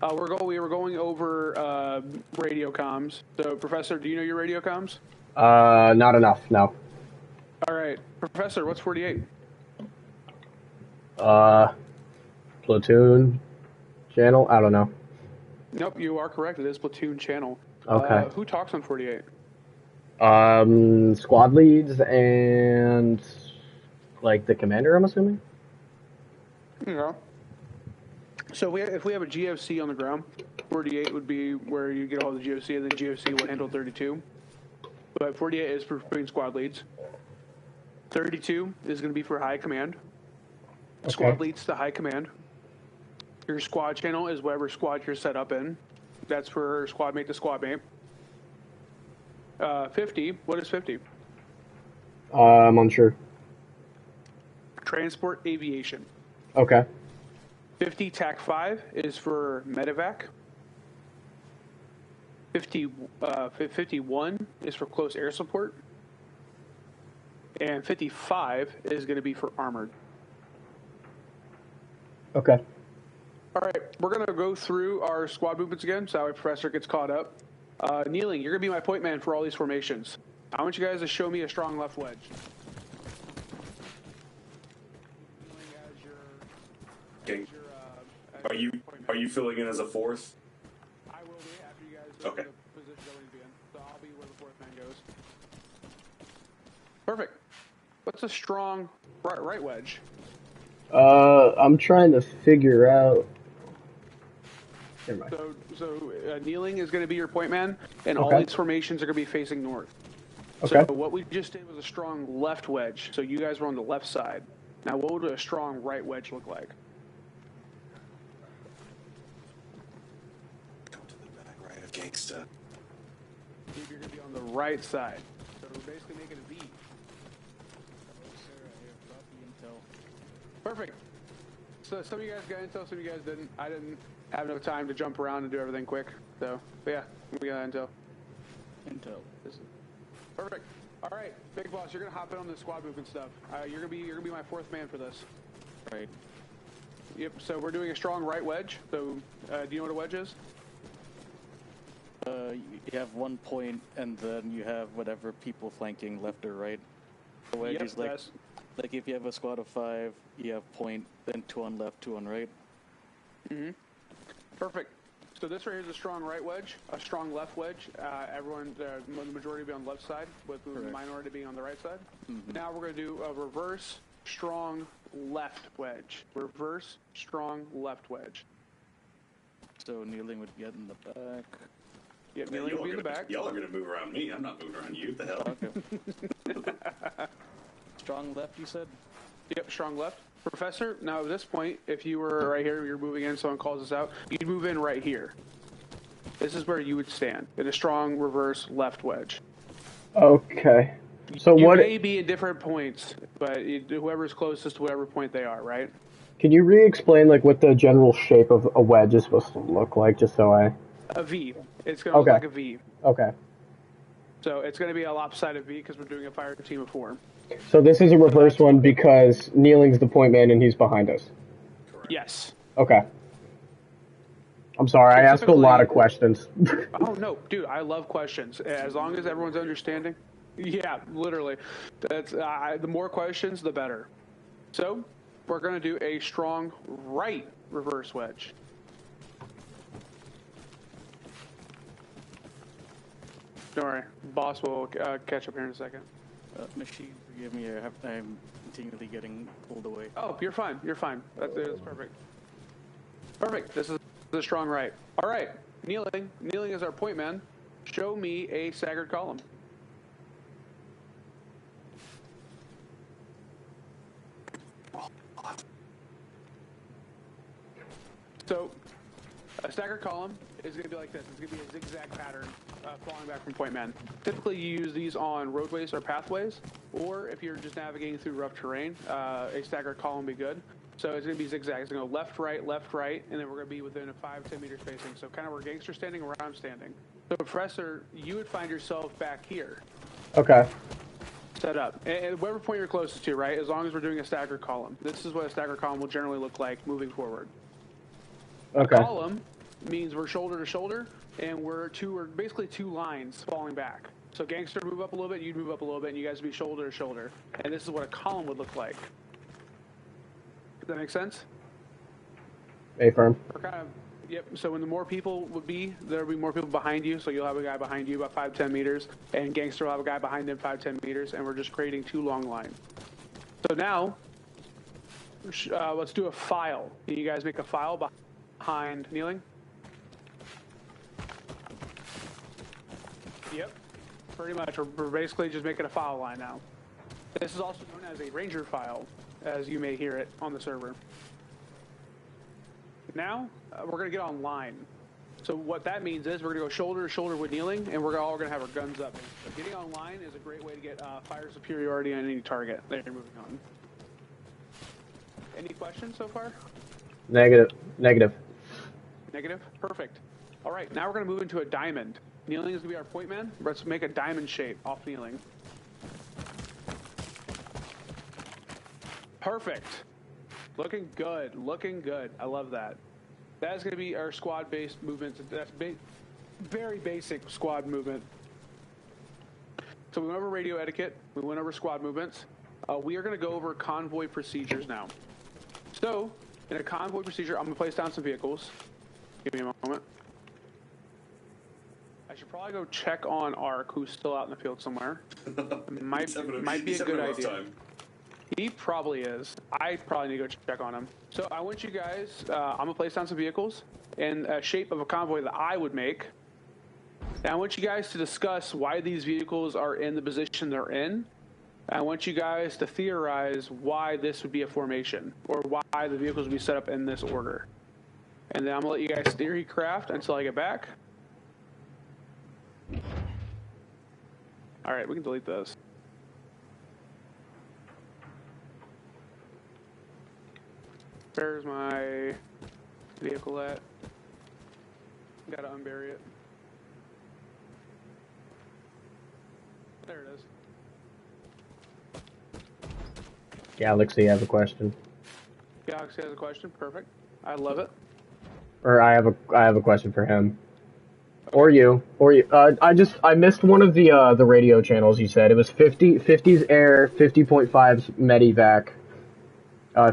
We were going over radio comms. So, Professor, do you know your radio comms? Not enough, no. All right, Professor, what's 48? Platoon channel? I don't know. Nope, you are correct. It is platoon channel. Okay. Who talks on 48? Squad leads and like the commander, I'm assuming. Yeah. So if we have a GFC on the ground, 48 would be where you get all the GFC, and then GFC will handle 32. But 48 is for between squad leads. 32 is going to be for high command. Okay. Squad leads to high command. Your squad channel is whatever squad you're set up in. That's for squad mate to squad mate. 50, what is 50? I'm unsure. Transport aviation. Okay. 50 TAC 5 is for medevac. 51 is for close air support. And 55 is going to be for armored. Okay. All right, we're going to go through our squad movements again, so our professor gets caught up. Kneeling, you're going to be my point man for all these formations. I want you guys to show me a strong left wedge. Okay. Are you filling in as a fourth? I will be after you guys okay. The position that we'll be in. So I'll be where the fourth man goes. Perfect. What's a strong right wedge? I'm trying to figure out. Never mind. So kneeling is going to be your point man, and Okay. all these formations are going to be facing north. Okay. So what we just did was a strong left wedge. So you guys were on the left side. Now, what would a strong right wedge look like? Come to the back right of gangsta. You're going to be on the right side. So we're basically making a V. Perfect. So some of you guys got intel, some of you guys didn't. I didn't have enough time to jump around and do everything quick. So, but yeah, we got intel. Perfect. All right, Big Boss, you're gonna hop in on the squad movement stuff. You're gonna be my fourth man for this. Right. Yep. So we're doing a strong right wedge. So, do you know what a wedge is? You have 1 point, and then you have whatever people flanking left or right. The wedge is like if you have a squad of 5, you have point, then 2 on left, 2 on right. Mm-hmm. Perfect. So this right here is a strong right wedge, a strong left wedge. Everyone, the majority will be on the left side, with the minority being on the right side. Mm-hmm. Now we're going to do a reverse strong left wedge. Reverse strong left wedge. So kneeling would get in the back. Yeah, kneeling would be in the back. Y'all are gonna move around me. I'm not moving around you. What the hell? Okay. Strong left, you said? Yep, strong left. Professor, now at this point, if you were right here, you're moving in, someone calls us out, you'd move in right here. This is where you would stand, in a strong reverse left wedge. Okay. So you what? may be at different points, but whoever's closest to whatever point they are, right? Can you re-explain like what the general shape of a wedge is supposed to look like, just so I? A V. It's going to look like a V. Okay. So it's going to be a lopsided V because we're doing a fire team of 4. So this is a reverse one because Kneeling's the point man and he's behind us. Yes. Okay. I'm sorry, I asked a lot of questions. Oh, no, dude, I love questions. As long as everyone's understanding. Yeah, literally. That's the more questions, the better. So we're going to do a strong right reverse wedge. Don't worry, boss will catch up here in a second. Machine, forgive me, I'm continually getting pulled away. Oh, you're fine. You're fine. That's perfect. Perfect. This is the strong right. All right. Kneeling. Kneeling is our point man. Show me a staggered column. So, a staggered column is going to be like this. It's going to be a zigzag pattern falling back from point man. Typically, you use these on roadways or pathways, or if you're just navigating through rough terrain, a staggered column would be good. So it's going to be zigzag. It's going to go left, right, and then we're going to be within a 5-10 meter spacing. So kind of where gangster's standing, where I'm standing. So, Professor, you would find yourself back here. Okay. Set up. And whatever point you're closest to, right, as long as we're doing a staggered column. This is what a staggered column will generally look like moving forward. Okay. A column means we're shoulder to shoulder, and we're basically 2 lines falling back. So gangster move up a little bit, you'd move up a little bit, and you guys would be shoulder to shoulder. And this is what a column would look like. Does that make sense? A-firm. Or kind of, yep. So when the more people would be, there'll be more people behind you. So you'll have a guy behind you about 5-10 meters, and gangster will have a guy behind him 5-10 meters, and we're just creating 2 long lines. So now, let's do a file. Can you guys make a file behind Kneeling? Yep, pretty much. We're basically just making a file line now. This is also known as a ranger file, as you may hear it on the server. Now, we're going to get on line. So what that means is we're going to go shoulder to shoulder with Kneeling, and we're all going to have our guns up. So getting on line is a great way to get fire superiority on any target. There, moving on. Any questions so far? Negative. Negative. Negative? Perfect. All right, now we're going to move into a diamond. Kneeling is going to be our point man. Let's make a diamond shape off Kneeling. Perfect. Looking good. Looking good. I love that. That is going to be our squad-based movements. That's very basic squad movement. So we went over radio etiquette. We went over squad movements. We are going to go over convoy procedures now. So, in a convoy procedure, I'm going to place down some vehicles. Give me a moment. I should probably go check on Ark, who's still out in the field somewhere. Might be a good idea. Time. He probably is. I probably need to go check on him. So I want you guys, I'm going to place down some vehicles in a shape of a convoy that I would make. And I want you guys to discuss why these vehicles are in the position they're in. I want you guys to theorize why this would be a formation, or why the vehicles would be set up in this order. And then I'm going to let you guys theory craft until I get back. All right, we can delete this. Where's my vehicle at? Gotta unbury it. There it is. Galaxy has a question. Galaxy has a question. Perfect. I love it. Or I have a question for him. Or you. I missed one of the radio channels you said. It was 50's air, 50.5's medivac.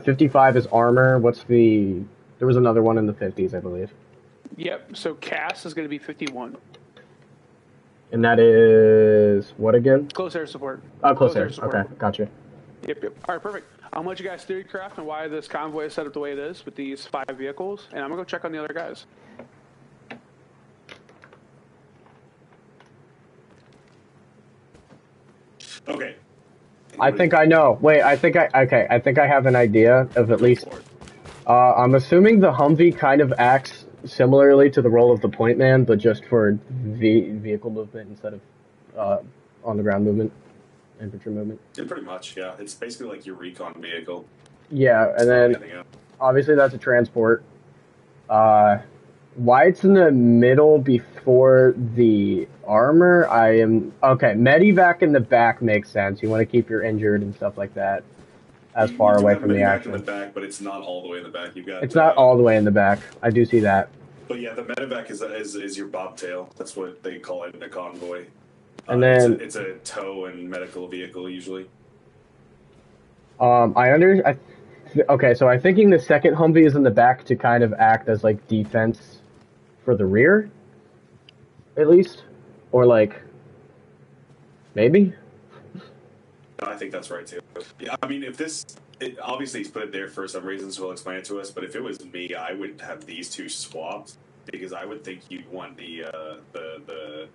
55 is armor. There was another one in the 50s, I believe. Yep. So CAS is going to be 51. And that is what again? Close air support. Oh, close air. Okay, gotcha. Yep. All right, perfect. I'm gonna let you guys theorycraft and why this convoy is set up the way it is with these 5 vehicles, and I'm gonna go check on the other guys. Okay. I think I know. Wait, I think I have an idea of at least. I'm assuming the Humvee kind of acts similarly to the role of the point man, but just for vehicle movement instead of on the ground movement, infantry movement. Yeah, pretty much, yeah. It's basically like your recon vehicle. Yeah, and then obviously that's a transport. Why it's in the middle before the armor, okay, Medivac in the back makes sense. You want to keep your injured and stuff like that as far away from the action. In the back, but it's not all the way in the back. It's not all the way in the back. I do see that. But yeah, the medevac is your bobtail. That's what they call it in a convoy. And then it's a tow and medical vehicle usually. Okay, so I'm thinking the second Humvee is in the back to kind of act as like defense for the rear, at least, or like maybe. I think that's right too. Yeah, I mean, obviously he's put it there for some reason, so he'll explain it to us. But if it was me, I would have these two swapped because I would think you'd want the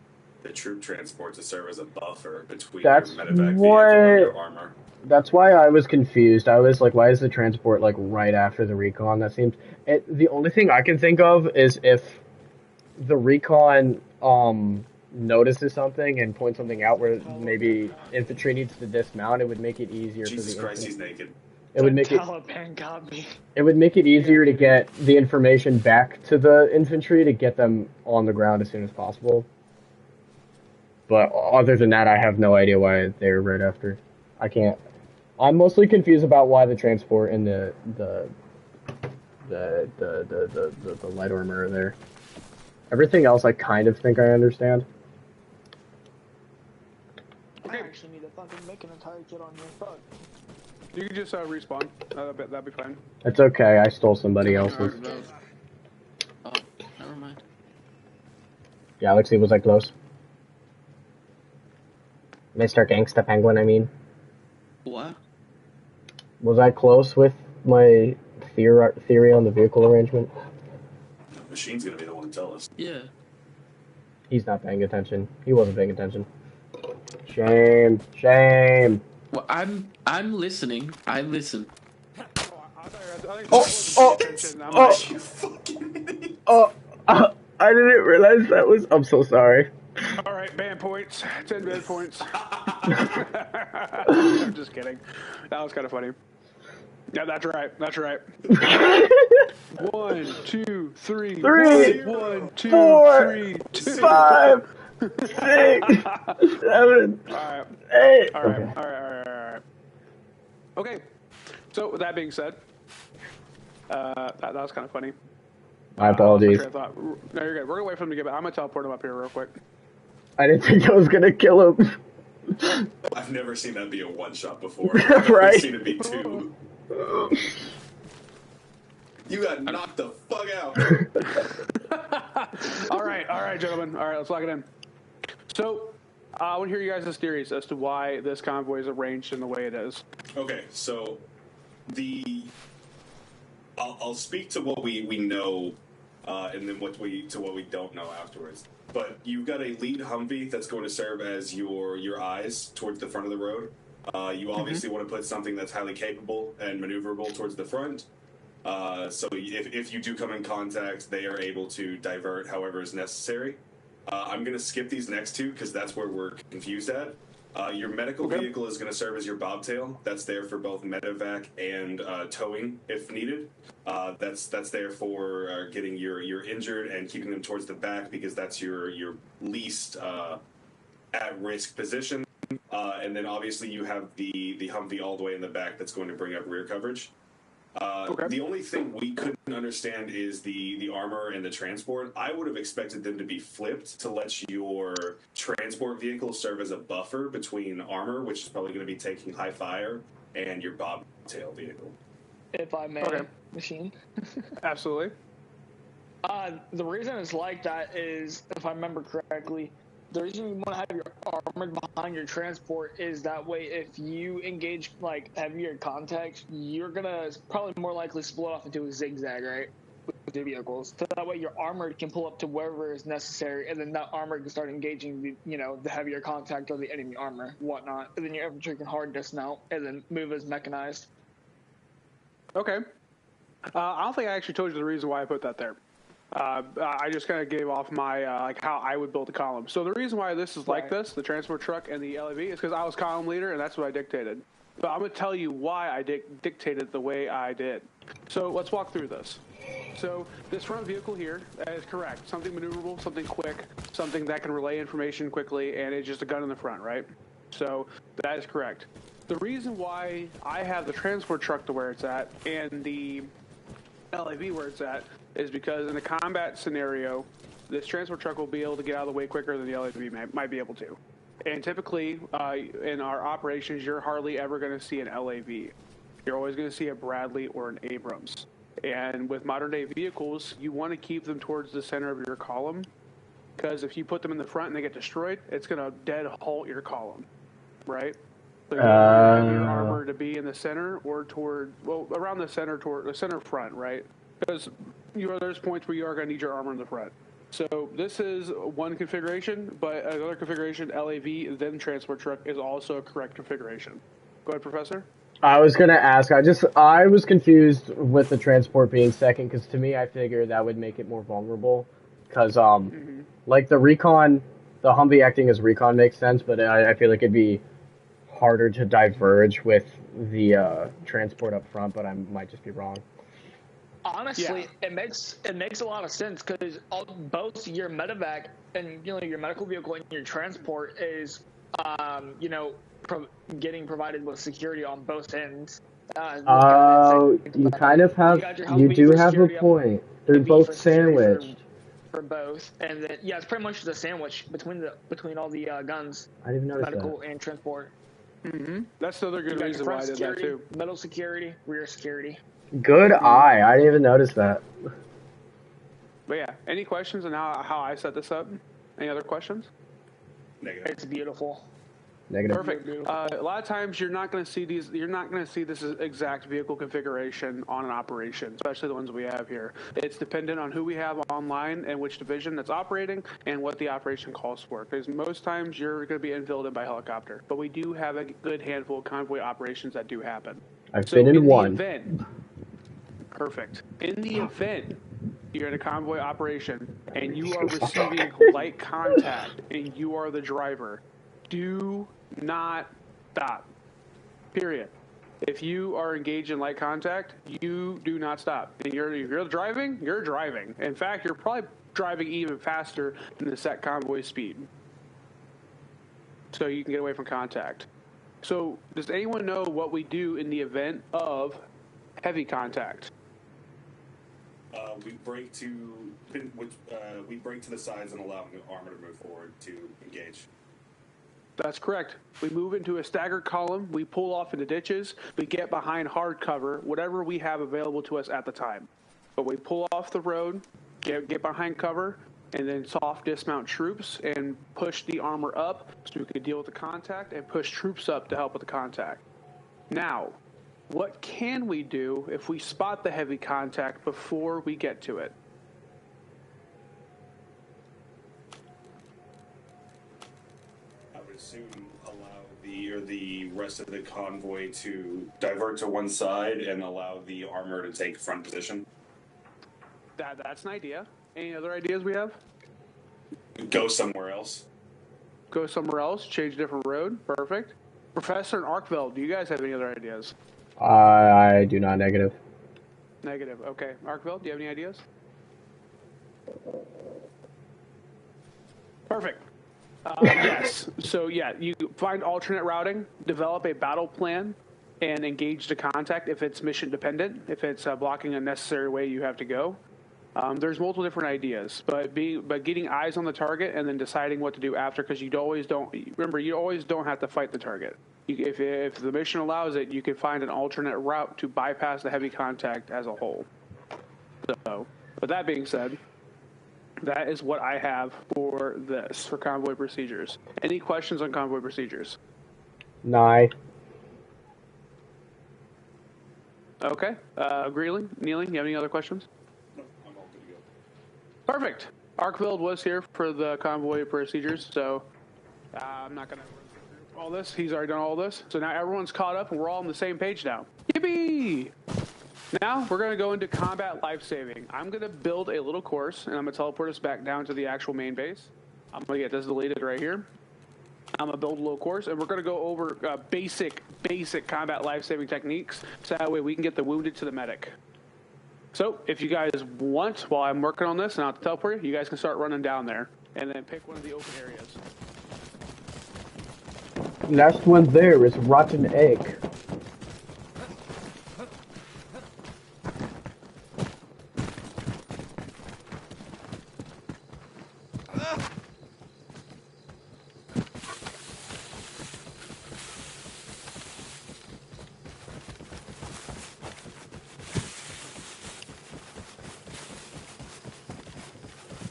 troop transport to serve as a buffer between your medevac vehicle and your armor. That's why I was confused. I was like, why is the transport like right after the recon? That seems. The only thing I can think of is if the recon notices something and points something out where maybe infantry needs to dismount, it would make it easier for the Jesus Christ, he's naked. It would make Taliban got me. It would make it easier to get the information back to the infantry to get them on the ground as soon as possible. But other than that, I have no idea why they're right after. I can't. I'm mostly confused about why the transport and the light armor are there. Everything else, I kind of think I understand. I actually need to fucking make an entire kit on your fuck. You can just respawn. That'd be fine. It's okay. I stole somebody else's. Oh, never mind. Galaxy, was I close? Mr. Gangsta Penguin, I mean. What? Was I close with my theory on the vehicle arrangement? Machine's gonna be the one to tell us. Yeah. He's not paying attention. He wasn't paying attention. Shame. Shame. Well, I'm listening. I listen. I didn't realize that was. I'm so sorry. All right, ban points. 10 ban points. I'm just kidding. That was kind of funny. Yeah, that's right. That's right. 1, 2, 3, 1, 2, 4, 3, 2, 5, 6, 7, All right. 8. All right. All right. Okay. So with that being said, that was kind of funny. My apologies. No, you're good. We're gonna wait for him to get back. I'm gonna teleport him up here real quick. I didn't think I was gonna kill him. I've never seen that be a one shot before. Right? I've seen it be 2. You got knocked the fuck out. All right, gentlemen. All right, let's lock it in. So, I want to hear you guys' theories as to why this convoy is arranged in the way it is. Okay, so I'll speak to what we know, and then what we don't know afterwards. But you've got a lead Humvee that's going to serve as your eyes towards the front of the road. You obviously want to put something that's highly capable and maneuverable towards the front. So if you do come in contact, they are able to divert however is necessary. I'm going to skip these next two because that's where we're confused at. Your medical vehicle is going to serve as your bobtail. That's there for both medevac and towing if needed. That's there for getting your injured and keeping them towards the back because that's your least at-risk position. And then obviously you have the Humvee all the way in the back that's going to bring up rear coverage. The only thing we couldn't understand is the armor and the transport. I would have expected them to be flipped to let your transport vehicle serve as a buffer between armor, which is probably going to be taking high fire, and your bobtail vehicle. If I may, machine. Absolutely. The reason it's like that is, if I remember correctly, the reason you want to have your armor behind your transport is that way if you engage like heavier contact, you're gonna probably more likely split off into a zigzag, right? the vehicles. So that way your armored can pull up to wherever is necessary, and then that armor can start engaging the heavier contact or the enemy armor, whatnot. And then your infantry can hard dismount and then move as mechanized. Okay. I don't think I actually told you the reason why I put that there. I just kind of gave off my how I would build a column. So the reason why this is like this, the transport truck and the LAV, is because I was column leader and that's what I dictated. But I'm going to tell you why I dictated the way I did. So let's walk through this. So this front vehicle here is correct. Something maneuverable, something quick, something that can relay information quickly, and it's just a gun in the front, right? So that is correct. The reason why I have the transport truck to where it's at and the LAV where it's at is because in a combat scenario, this transport truck will be able to get out of the way quicker than the LAV might be able to. And typically, in our operations, you're hardly ever going to see an LAV. You're always going to see a Bradley or an Abrams. And with modern-day vehicles, you want to keep them towards the center of your column, because if you put them in the front and they get destroyed, it's going to dead halt your column, right? So you want your armor to be in the center or around the center, toward the center front, right? Because there's points where you are going to need your armor in the front. So this is one configuration, but another configuration, LAV, then transport truck, is also a correct configuration. Go ahead, Professor. I was gonna ask. I was confused with the transport being second because to me, I figured that would make it more vulnerable. Because like the recon, the Humvee acting as recon makes sense, but I feel like it'd be harder to diverge with the transport up front. But I might just be wrong. Honestly, it makes a lot of sense because both your medevac and your medical vehicle and your transport is getting provided with security on both ends. You kind of have you do have a point. They're both sandwiched for both, and then it's pretty much the sandwich between all the guns. I didn't notice medical that. and transport. That's the other good reason why I did that too. Middle security, rear security. Good eye. I didn't even notice that. But yeah, any questions on how I set this up? Any other questions? Negative. It's beautiful. Negative. Perfect. A lot of times you're not going to see these. You're not going to see this exact vehicle configuration on an operation, especially the ones we have here. It's dependent on who we have online and which division that's operating and what the operation calls for. Because most times you're going to be infilled in by helicopter, but we do have a good handful of convoy operations that do happen. I've been in one. Perfect. In the event you're in a convoy operation and you are receiving light contact and you are the driver, do not stop. Period. If you are engaged in light contact, you do not stop. And if you're driving, you're driving. In fact, you're probably driving even faster than the set convoy speed. So you can get away from contact. So does anyone know what we do in the event of heavy contact? We break to the sides and allow the armor to move forward to engage. That's correct. We move into a staggered column. We pull off into ditches. We get behind hard cover, whatever we have available to us at the time. But we pull off the road, get behind cover, and then soft dismount troops and push the armor up so we can deal with the contact and push troops up to help with the contact. Now, what can we do if we spot the heavy contact before we get to it? I would assume allow the rest of the convoy to divert to one side and allow the armor to take front position. That's an idea. Any other ideas we have? Go somewhere else. Go somewhere else, change a different road. Perfect. Professor and Arkveld, do you guys have any other ideas? I do not. Negative. Negative. Okay. Arkveld, do you have any ideas? Perfect. Yes. So, you find alternate routing, develop a battle plan, and engage the contact if it's mission dependent. If it's blocking a necessary way you have to go. There's multiple different ideas, but getting eyes on the target and then deciding what to do after, because you always don't have to fight the target. If the mission allows it, you can find an alternate route to bypass the heavy contact as a whole. So, with that being said, that is what I have for convoy procedures. Any questions on convoy procedures? Nye. Okay. Greeling, Neeling, you have any other questions? No, I'm Perfect. Arc build was here for the convoy procedures, so I'm not gonna run through all this. He's already done all this, so now everyone's caught up and we're all on the same page now. Yippee! Now we're gonna go into combat life saving. I'm gonna build a little course, and I'm gonna teleport us back down to the actual main base. I'm gonna get this deleted right here. I'm gonna build a little course, and we're gonna go over basic combat life saving techniques, so that way we can get the wounded to the medic. So, if you guys want, while I'm working on this and I'll teleport you guys can start running down there and then pick one of the open areas. Next one there is rotten egg.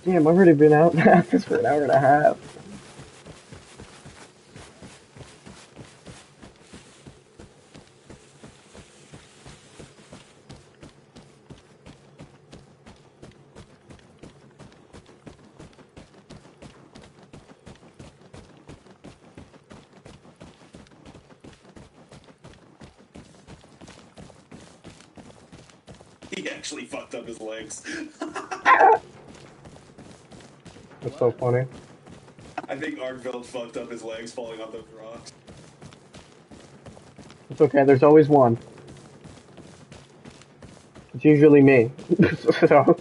Damn, I've already been out at this for an hour and a half. He actually fucked up his legs. That's so funny. I think Arkveld fucked up his legs falling off those rocks. It's okay, there's always one. It's usually me. So.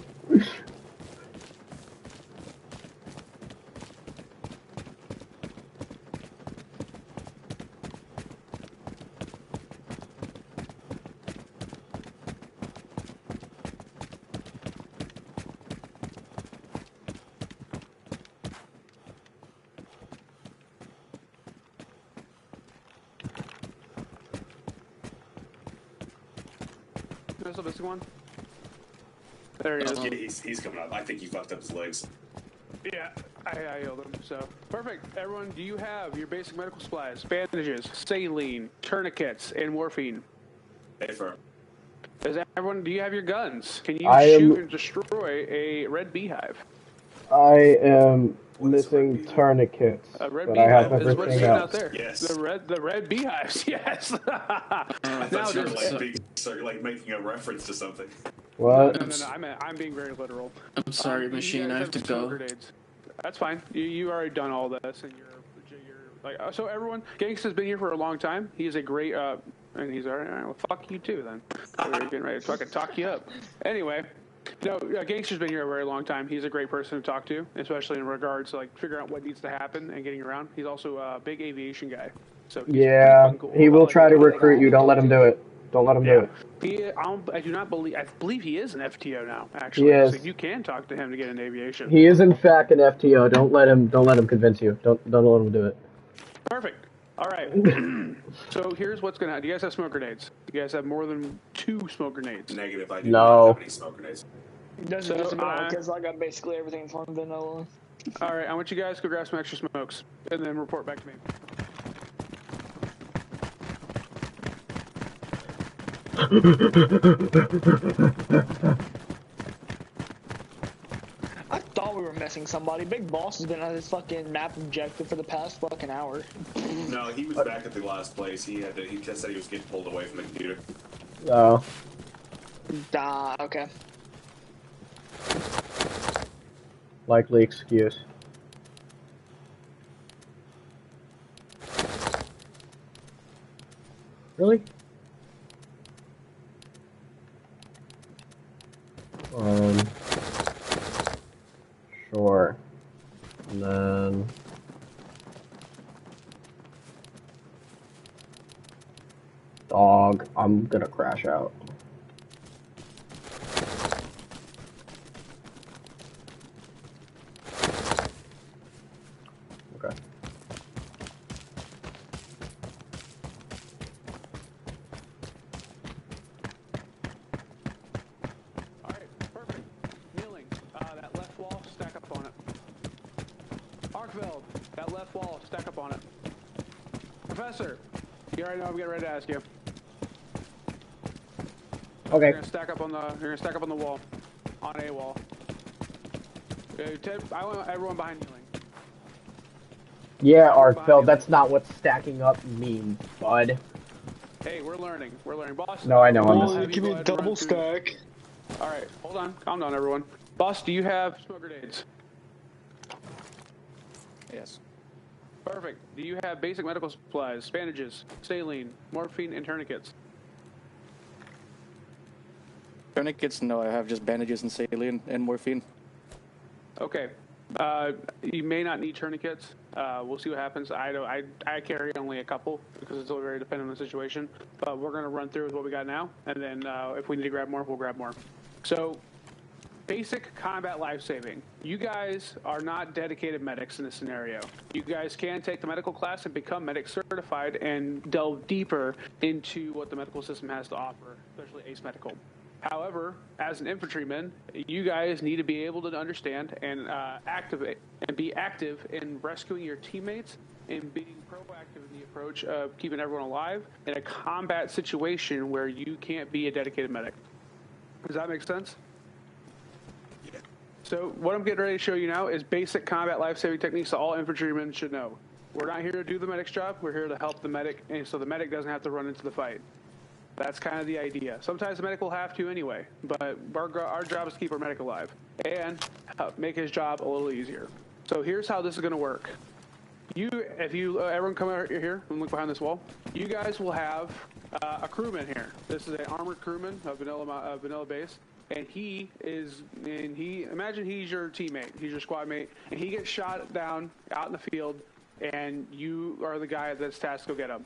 There's the missing one. There he is. Yeah, he's coming up. I think he fucked up his legs. Yeah, I healed him, so. Perfect. Everyone, do you have your basic medical supplies? Bandages, saline, tourniquets, and morphine? Hey, firm. Does everyone, do you have your guns? Can you I shoot am- and destroy a red beehive? I am missing tourniquets, A red but I have beehive is what's everything sitting out else. there. Yes. The red beehives, yes. I Now thought you were there's- like making a reference to something. What? No, I'm being very literal. I'm sorry, You machine. guys I have to smoke go. grenades. That's fine. You already done all this, and you're like so. Everyone, Gangsta's been here for a long time. He's a great and he's all right. Well, fuck you too. Then we're getting ready to fucking talk you up. Anyway, no, Gangsta's been here a very long time. He's a great person to talk to, especially in regards to like figuring out what needs to happen and getting around. He's also a big aviation guy. So he's Yeah, pretty cool. he will Like, try to I like recruit you. Don't let him do it. Don't let him do it. I do not believe. I believe he is an FTO now. Actually, Yes. so you can talk to him to get into aviation. He is in fact an FTO. Don't let him convince you. Don't let him do it. Perfect. All right. So here's what's gonna happen. Do you guys have smoke grenades? Do you guys have more than 2 smoke grenades? Negative. I do No. not have any smoke grenades. Doesn't So, just because I got basically everything from vanilla. All right. I want you guys to go grab some extra smokes and then report back to me. I thought we were missing somebody. Big Boss has been on his fucking map objective for the past fucking hour. No, he was back at the last place. He just said he was getting pulled away from the computer. Oh. Okay. Likely excuse. Really? Sure. And then... Dog, I'm gonna crash out. Okay. All right. Perfect. Kneeling. That left wall. Stack up on it. Arkveld. That left wall. Stack up on it. Professor. You already know I'm getting ready to ask you. Okay. You're gonna stack up on the. You're gonna stack up on the wall. On a wall. I want everyone behind kneeling. Yeah, Arkfeld, that's not what stacking up means, bud. Hey, we're learning. We're learning. Boss, No, I know. I'm Give me a double stack. Alright, hold on. Calm down, everyone. Boss, do you have smoke grenades? Yes. Perfect. Do you have basic medical supplies, bandages, saline, morphine, and tourniquets? Tourniquets? No, I have just bandages and saline and morphine. Okay. You may not need tourniquets. We'll see what happens. I carry only a couple because it's all very dependent on the situation. But we're going to run through with what we got now, and then if we need to grab more, we'll grab more. So, basic combat life-saving. You guys are not dedicated medics in this scenario. You guys can take the medical class and become medic certified and delve deeper into what the medical system has to offer, especially ACE Medical. However, as an infantryman, you guys need to be able to understand and be active in rescuing your teammates and being proactive in the approach of keeping everyone alive in a combat situation where you can't be a dedicated medic. Does that make sense? Yeah. So what I'm getting ready to show you now is basic combat life-saving techniques that all infantrymen should know. We're not here to do the medic's job. We're here to help the medic, and so the medic doesn't have to run into the fight. That's kind of the idea. Sometimes the medic will have to anyway, but our job is to keep our medic alive and make his job a little easier. So here's how this is going to work. Everyone come out here and look behind this wall. You guys will have a crewman here. This is an armored crewman of Vanilla Base, and imagine he's your teammate, he's your squad mate, and he gets shot down out in the field, and you are the guy that's tasked to go get him.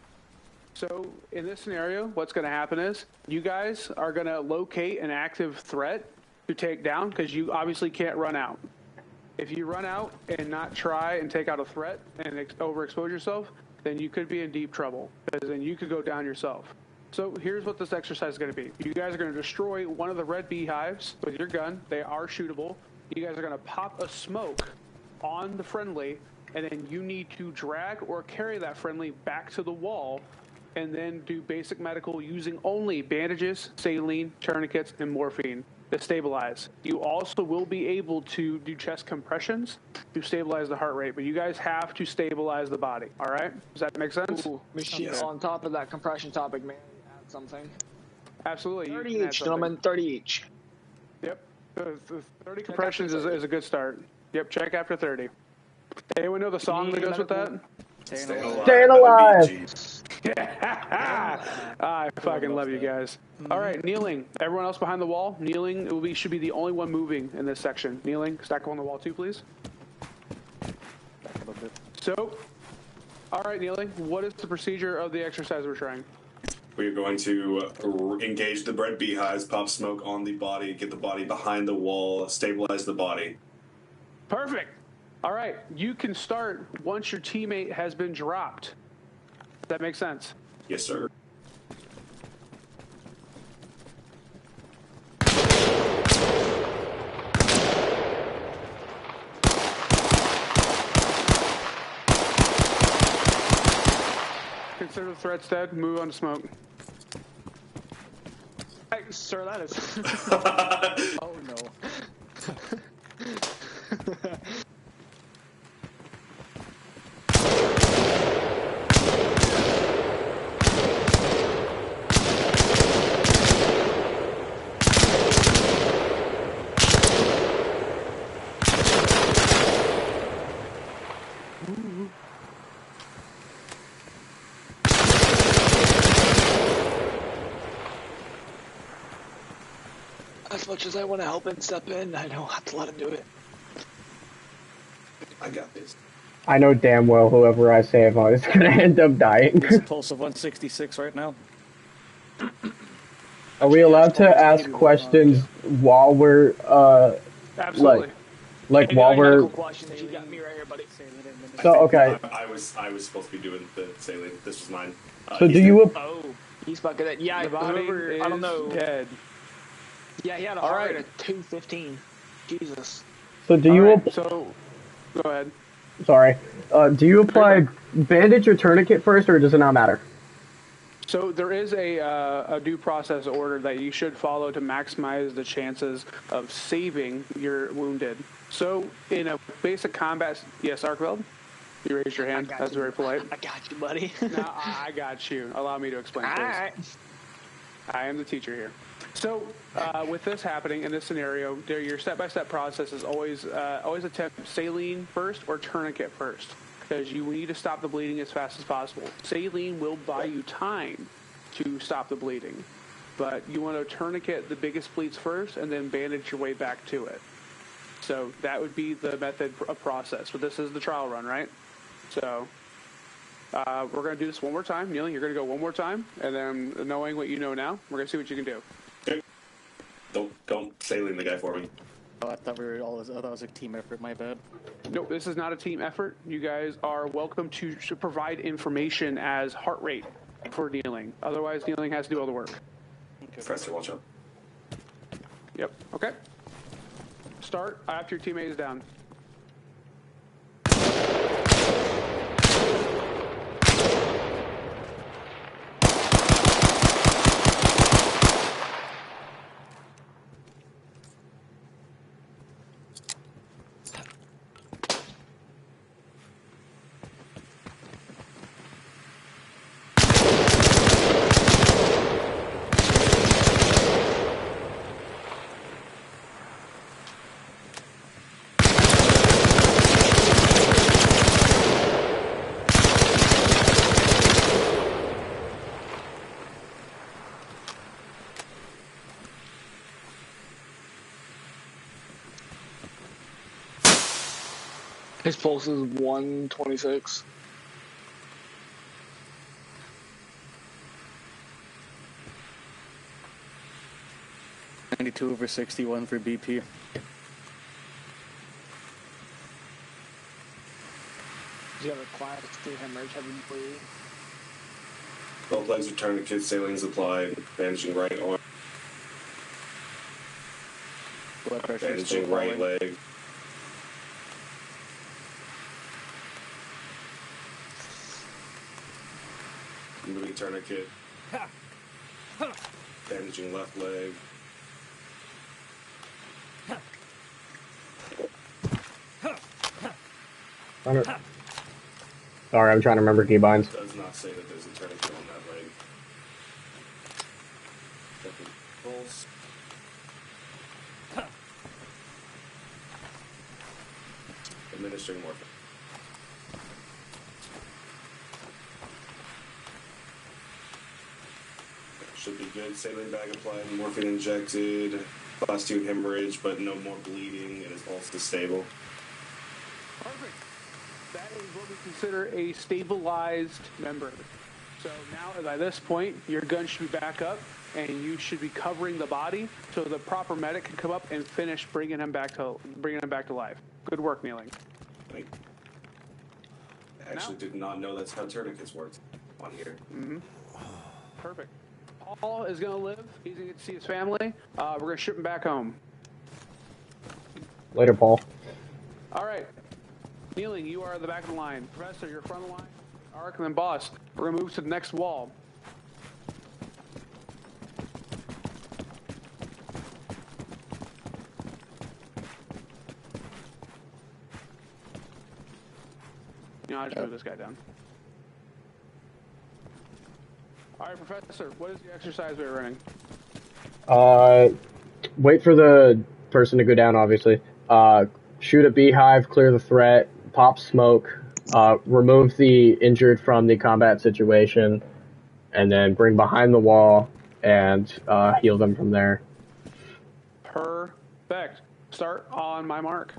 So in this scenario, what's going to happen is you guys are going to locate an active threat to take down because you obviously can't run out. If you run out and not try and take out a threat and overexpose yourself, then you could be in deep trouble because then you could go down yourself. So here's what this exercise is going to be. You guys are going to destroy one of the red beehives with your gun. They are shootable. You guys are going to pop a smoke on the friendly, and then you need to drag or carry that friendly back to the wall and then do basic medical using only bandages, saline, tourniquets, and morphine to stabilize. You also will be able to do chest compressions to stabilize the heart rate, but you guys have to stabilize the body, all right? Does that make sense? Ooh, machine. Okay. On top of that compression topic, man, add something. Absolutely. 30 each, gentlemen, 30 each. Yep. 30 compressions is a good start. Yep, check after 30. Anyone know the song that goes with that? Staying alive. I fucking love you guys. All right, kneeling. Everyone else behind the wall, kneeling. Should be the only one moving in this section. Kneeling. Stack on the wall too, please. So, all right, kneeling. What is the procedure of the exercise we're trying? We are going to engage the red beehives, pop smoke on the body, get the body behind the wall, stabilize the body. Perfect. All right, you can start once your teammate has been dropped. Does that make sense? Yes, sir. Consider the threats dead. Move on to smoke. Hey, sir, that is... Oh, no. As much as I want to help and step in, I don't have to let him do it. I got this. I know damn well whoever I save is going to end up dying. It's a pulse of 166 right now. Are we allowed to ask questions while we're, Absolutely. like while we're... Questions. You got me right here, buddy. So, okay. I was supposed to be doing the saline. This was mine. So do you... Oh, he's fucking it. Yeah, The body whoever, I don't know. dead. Yeah, he had a heart rate of 215. Jesus. So do you... Right, so, go ahead. Sorry. Do you apply bandage or tourniquet first, or does it not matter? So there is a due process order that you should follow to maximize the chances of saving your wounded. So, in a basic combat, yes, Arkveld, you raised your hand. That's very polite. I got you, buddy. No, I got you. Allow me to explain, please. All right. I am the teacher here. So, with this happening in this scenario, your step-by-step process is always attempt saline first or tourniquet first, because you need to stop the bleeding as fast as possible. Saline will buy you time to stop the bleeding, but you want to tourniquet the biggest bleeds first and then bandage your way back to it. So that would be the method of process. But this is the trial run, right? So we're going to do this one more time. Neil, you're going to go one more time, and then knowing what you know now, we're going to see what you can do. Okay. Don't saline the guy for me. Oh, I thought that was a team effort. My bad. Nope, this is not a team effort. You guys are welcome to provide information as heart rate for kneeling. Otherwise, kneeling has to do all the work. Okay. Professor, watch out. Yep. Okay. Start after your teammate is down. His pulse is 126. (92/61) for BP. Do you have a class 2 hemorrhage heavy bleed? Both legs are tourniquets, salines applied, bandaging right arm, Blood pressure bandaging right leg. Moving tourniquet, bandaging left leg. Sorry, I'm trying to remember keybinds. Does not say that there's a tourniquet on that leg. Checking pulse. Administering morphine. Should be good. Saline bag applied, morphine injected, class 2 hemorrhage, but no more bleeding, and his pulse is stable. Perfect. That is what we consider a stabilized member. So now, by this point, your gun should be back up, and you should be covering the body so the proper medic can come up and finish bringing him back to life. Good work, kneeling. I actually did not know that's how tourniquets worked on here. Mm-hmm. Perfect. Paul is going to live. He's going to get to see his family. We're going to ship him back home. Later, Paul. All right. Kneeling, you are at the back of the line. Professor, you're front of the line. Ark, and then Boss. We're going to move to the next wall. I'll just move this guy down. All right, Professor, what is the exercise we're running? Wait for the person to go down, obviously. Shoot a beehive, clear the threat, pop smoke, remove the injured from the combat situation, and then bring behind the wall and heal them from there. Perfect. Start on my mark.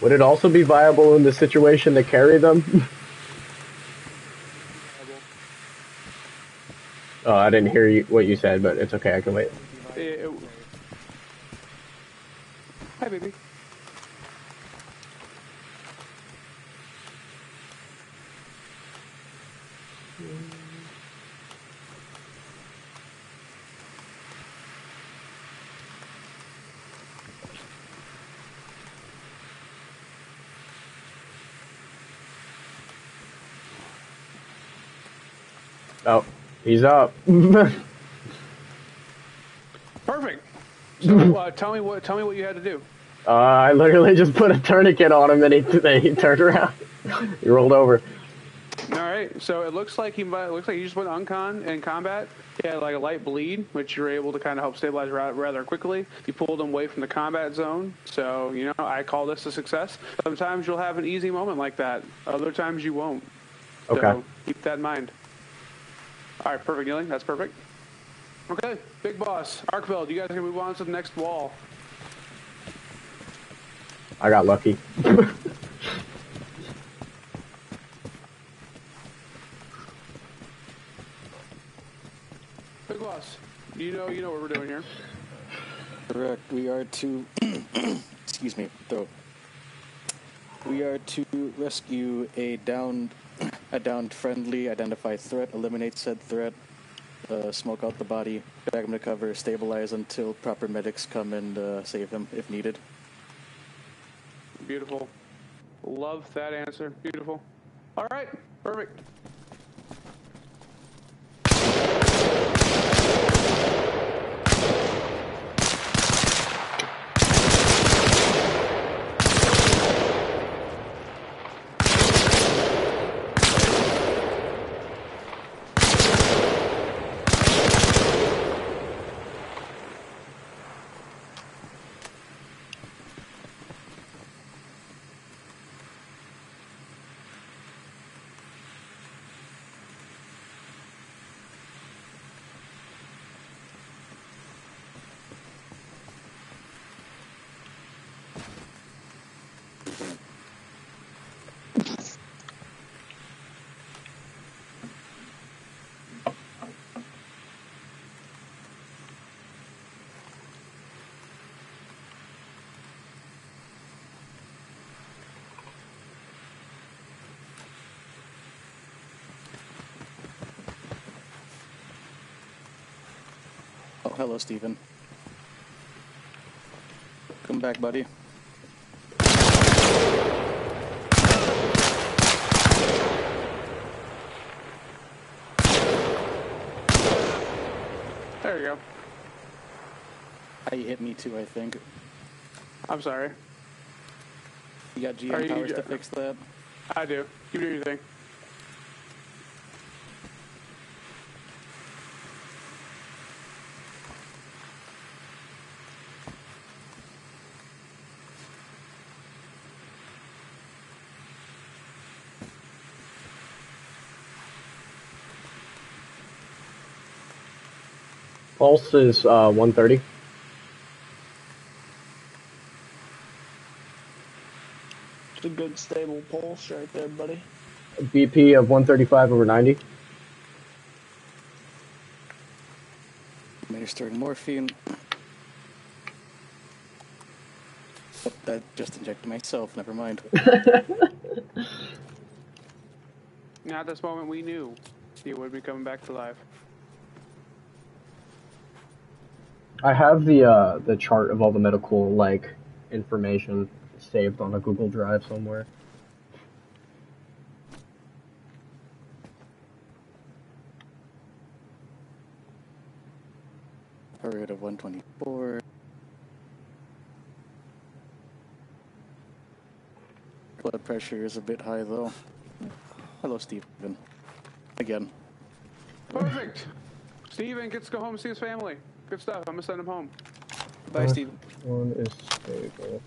Would it also be viable in this situation to carry them? Oh, I didn't hear what you said, but it's okay, I can wait. Hi, baby. Oh, he's up. Perfect. So tell me what you had to do. I literally just put a tourniquet on him and he turned around. He rolled over. All right. So it looks like he just went uncon in combat. He had like a light bleed, which you're able to kind of help stabilize rather quickly. You pulled him away from the combat zone. So, you know, I call this a success. Sometimes you'll have an easy moment like that. Other times you won't. Okay. So keep that in mind. All right. Perfect, Neeling. That's perfect. Okay. Big boss. Arkveld, you guys can move on to the next wall. I got lucky. Big boss, you know what we're doing here. Correct. We are to excuse me, throat. We are to rescue a downed friendly, identify threat, eliminate said threat, smoke out the body, drag him to cover, stabilize until proper medics come and save him if needed. Beautiful. Love that answer. Beautiful. All right. Perfect. Oh, hello, Stephen. Come back, buddy. There you go. He hit me too, I think. I'm sorry. You got GM powers to fix that? I do. You do your thing. Pulse is 130. It's a good stable pulse right there, buddy. BP of 135/90. Administering morphine. Oh, that just injected myself, never mind. Now at this moment we knew he would be coming back to life. I have the chart of all the medical like information saved on a Google Drive somewhere. Heart rate of 124. Blood pressure is a bit high though. Hello, Stephen. Again. Perfect. Steven gets to go home and see his family. Good stuff. I'm gonna send him home. Bye, Stephen. One is stable.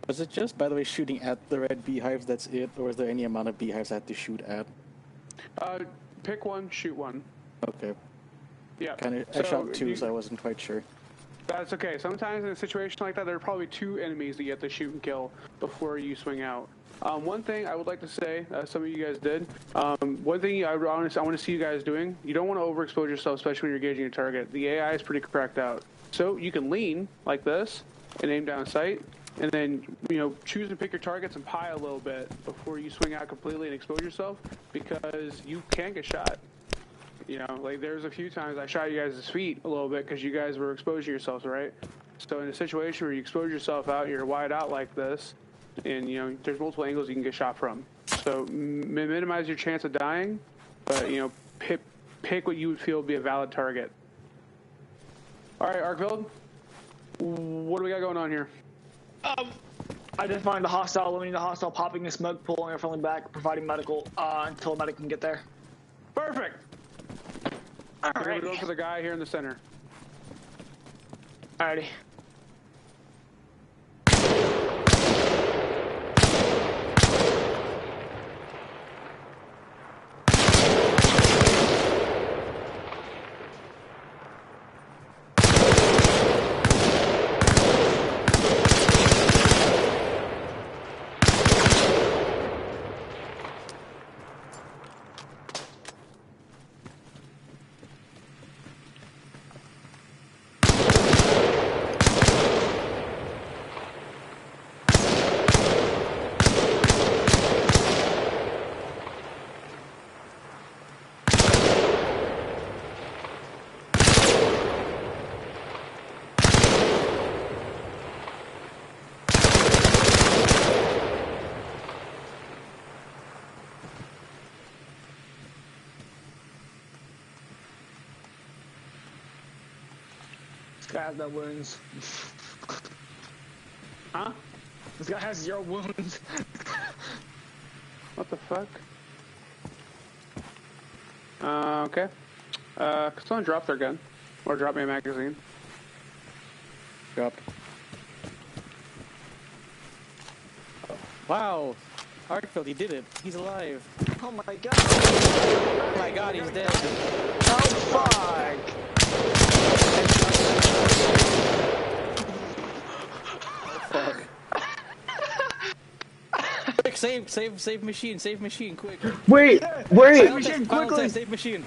Was it just, by the way, shooting at the red beehives, that's it? Or is there any amount of beehives I had to shoot at? Pick one, shoot one. Okay. Yeah. I shot two, so I wasn't quite sure. That's okay. Sometimes in a situation like that, there are probably two enemies that you have to shoot and kill before you swing out. One thing I would like to say, some of you guys did, one thing I want to see you guys doing, you don't want to overexpose yourself, especially when you're engaging a target. The AI is pretty cracked out. So you can lean like this and aim down sight, and then, you know, choose and pick your targets and pie a little bit before you swing out completely and expose yourself, because you can get shot. You know, like there's a few times I shot you guys' feet a little bit because you guys were exposing yourselves, right? So in a situation where you expose yourself out, you're wide out like this, and you know there's multiple angles you can get shot from. So minimize your chance of dying, but you know pick what you would feel would be a valid target. All right, Arkveld, what do we got going on here? I just find the hostile, eliminating the hostile, popping the smoke, pulling it from the back, providing medical until a medic can get there. Perfect. All We're right. gonna go for the guy here in the center. Alrighty. This guy has no wounds. Huh? This guy has 0 wounds. What the fuck? Okay. Could someone drop their gun? Or drop me a magazine? Dropped. Wow. Arkveld, he did it. He's alive. Oh my god. Oh my god, he's dead. Oh fuck. Fuck. Quick, save machine, quick. Wait, Save machine, Final quickly. test, save machine.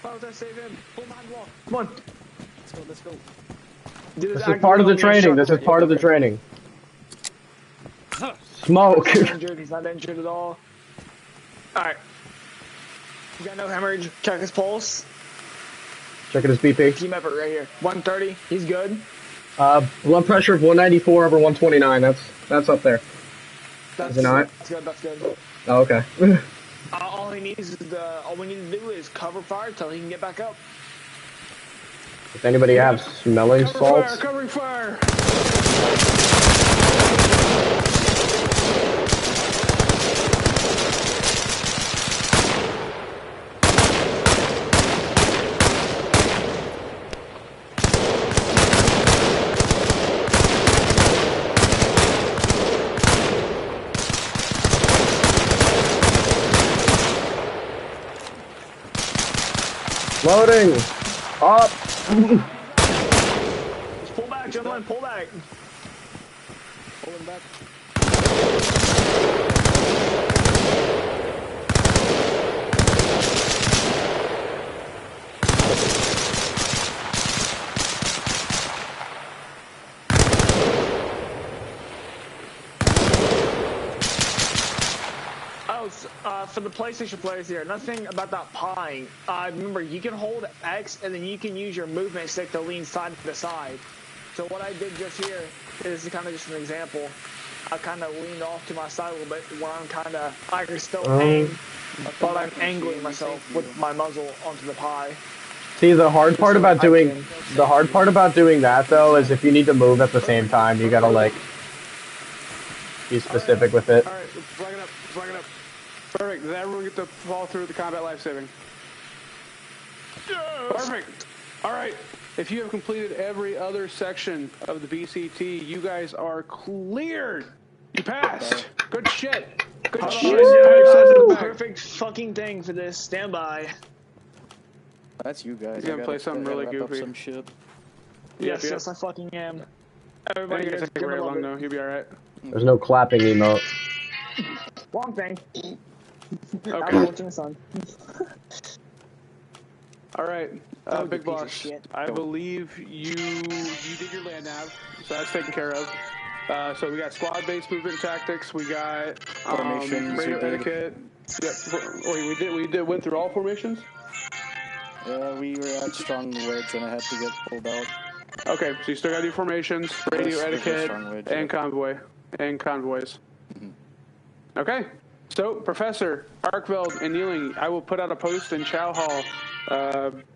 Final test, save him. Pull behind the wall. Come on. Let's go. Do this is part of the training. This is part of the training. Smoke. He's not injured. He's not injured at all. Alright. You got no hemorrhage. Check his pulse. Checking his BP. Team effort right here. 130. He's good. Blood pressure of 194 over 129. That's up there. That's Is it not? That's good. That's good. Oh, okay. All he needs is all we need to do is cover fire until he can get back up. If anybody have smelling salts, Covering fire! loading, up. Just pull back, gentlemen. Pull back. Pulling back. For the PlayStation players here, nothing about that pieing. Remember, you can hold X and then you can use your movement stick to lean side to side. So what I did just here is kind of just an example. I kind of leaned off to my side a little bit where I can still aim, but I'm angling myself with my muzzle onto the pie. See, the hard part about doing that though is if you need to move at the same time, you gotta like be specific with it. All right, let's flag it up. Let's flag it up. Perfect. Does everyone get to fall through the combat life-saving? Yes! Perfect. All right. If you have completed every other section of the BCT, you guys are cleared. You passed. Good shit. Good shit. Perfect fucking thing for this. Stand by. That's you guys. He's gonna play something really goofy. Some shit. Yes, Yep. yes, I fucking am. I Everybody think is it's take gonna very love long it. though. You'll be all right. There's no clapping emote. Wrong thing. I'm Okay. watching the sun. All right. Oh, Big you piece of boss. shit. I believe you did your land nav, so that's taken care of. So we got squad-based movement tactics. We got Formations, radio you did. etiquette. Yep. Wait, we went through all formations? We were at strong wedge and I had to get pulled out. Okay, so you still gotta do formations, radio etiquette, wedge, and convoys. Mm-hmm. Okay, so Professor, Arkveld, and Kneeling, I will put out a post in Chow Hall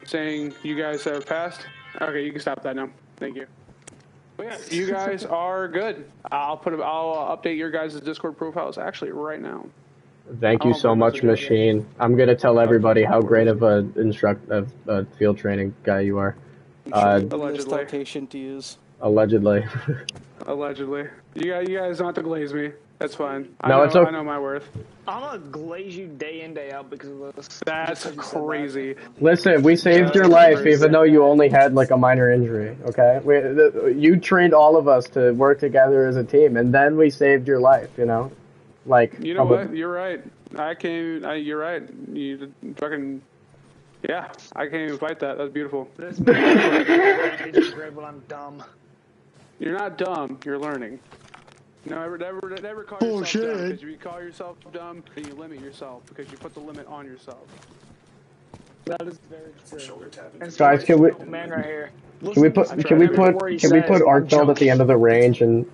saying you guys have passed. Okay, you can stop that now. Thank you. But yeah, you guys are good. I'll update your guys' Discord profiles actually right now. Thank you so much, Machine. I'm gonna tell everybody how great of a field training guy you are. Allegedly. To use. Allegedly. Allegedly. You guys don't have to glaze me. That's fine. No, it's okay. I know my worth. I'm gonna glaze you day in, day out because of this. That's crazy. Listen, we saved your life even though you only had like a minor injury, okay? You trained all of us to work together as a team, and then we saved your life, you know? Like, you know what? You're right. You're right. You fucking... Yeah, I can't even fight that. That's beautiful. This is great, but I'm dumb. You're not dumb. You're learning. Never call yourself dumb, because if you call yourself dumb, then you limit yourself because you put the limit on yourself. That is very true. Shoulder tapping. Guys, can we man right here? Can we put Arkfeld at the end of the range and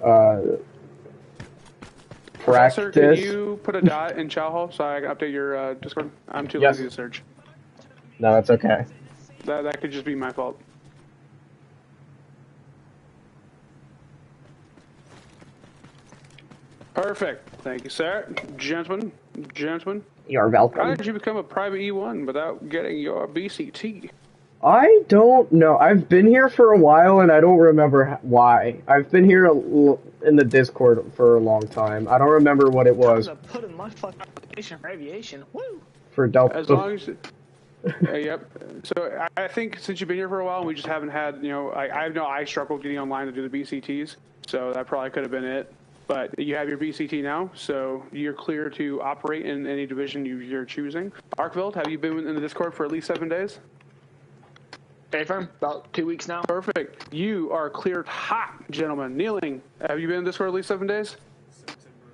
Professor, practice? can you put a dot in Chow Hall so I can update your Discord? I'm too lazy to search. No, that's okay. That could just be my fault. Perfect. Thank you, sir. Gentlemen. You're welcome. How did you become a private E1 without getting your BCT? I don't know. I've been here for a while, and I don't remember why. I've been here in the Discord for a long time. I don't remember what it was. I'm gonna put in my fucking application for aviation. Woo! For Delta. As long as... yep. So I think since you've been here for a while, we just haven't had, I struggled getting online to do the BCTs, so that probably could have been it. But you have your BCT now, so you're clear to operate in any division you're choosing. Arkveld, have you been in the Discord for at least 7 days? Affirm, about 2 weeks now. Perfect. You are cleared hot, gentlemen. Kneeling, have you been in Discord at least 7 days? September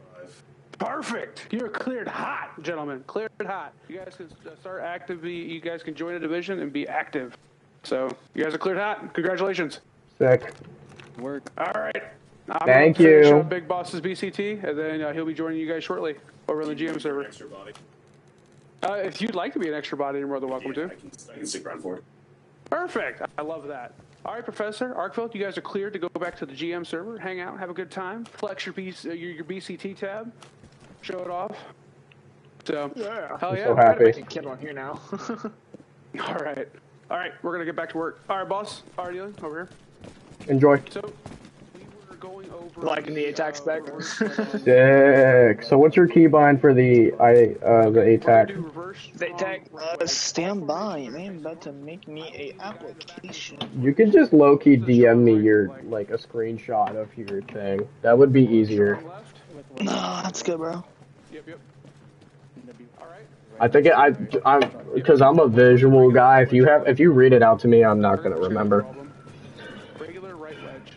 2025. Perfect. You're cleared hot, gentlemen. Cleared hot. You guys can start actively. You guys can join a division and be active. So you guys are cleared hot. Congratulations. Sick. Work. All right. I'm Thank gonna finish you. up Big Boss's BCT, and then he'll be joining you guys shortly over on the GM server. Extra body. If you'd like to be an extra body, you're more than welcome to. I can stick around for it. Perfect. I love that. All right, Professor Arkveld, you guys are cleared to go back to the GM server, hang out, have a good time, flex your BCT tab, show it off. So, Yeah. hell yeah. So happy. Make a kid on here now. All right, we're gonna get back to work. All right, boss. All right, Neely, over here. Enjoy. So, we were going over Like in the attack spec. Sick. So what's your keybind for the ATAC? They tag. Stand by. I am about to make me a application. You could just low-key DM me your a screenshot of your thing. That would be easier. No, that's good, bro. Yep. All right. I think I'm because I'm a visual guy. If you read it out to me, I'm not gonna remember. Regular right wedge.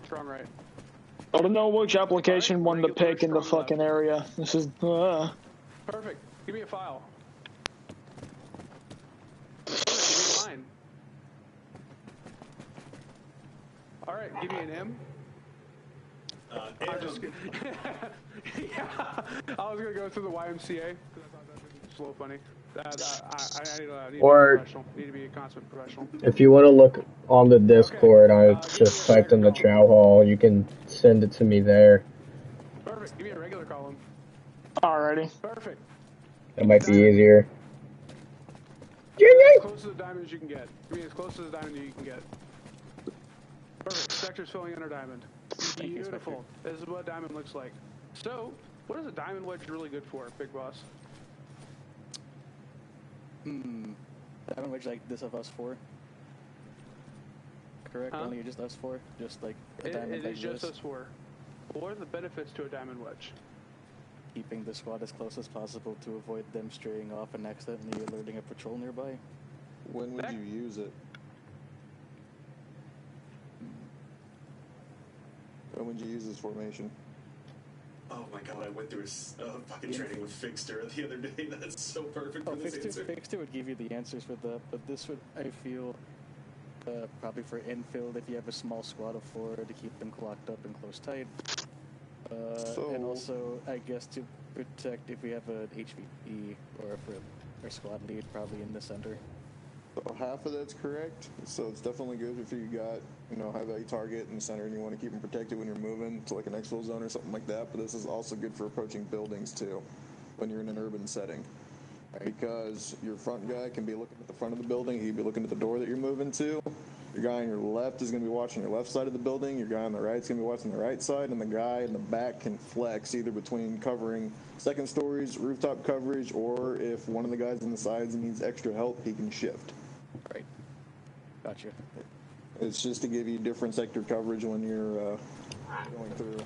Strong right. I don't know which application one to pick in the fucking area. This is. Perfect. Give me a file. Give me a line. All right. Give me an M. I'm just kidding. Yeah, I was gonna go through the YMCA because I thought that would be slow funny. I need to be a consummate professional. If you want to look on the Discord, I just typed in the Chow Hall. You can send it to me there. Perfect. Give me a regular column. Alrighty. Perfect. That might be easier. As close to the diamond as you can get. Give me as close to the diamond as you can get. Perfect. Sector's filling under diamond. Beautiful. This is what a diamond looks like. So, what is a diamond wedge really good for, Big Boss? Diamond wedge like this of us four. Correct? Huh? Only just us four? Just like a diamond It like is just this? us four. What are the benefits to a diamond wedge? Keeping the squad as close as possible to avoid them straying off and accidentally alerting a patrol nearby. When would you use it? When would you use this formation? Oh my god, I went through a fucking training with Fixter the other day. That's so perfect for this answer. Fixter would give you the answers for that, but this would, I feel, probably for infield if you have a small squad of 4 to keep them clocked up and close tight. And also, I guess to protect if we have an HVP or for our squad lead probably in the center. So half of that's correct. So it's definitely good if you got, high value target in the center and you want to keep them protected when you're moving to like an exfil zone or something like that. But this is also good for approaching buildings too, when you're in an urban setting. Right. Because your front guy can be looking at the front of the building, he'd be looking at the door that you're moving to. Your guy on your left is going to be watching your left side of the building. Your guy on the right is going to be watching the right side, and the guy in the back can flex either between covering second stories, rooftop coverage, or if one of the guys on the sides needs extra help, he can shift. Right. Gotcha. It's just to give you different sector coverage when you're going through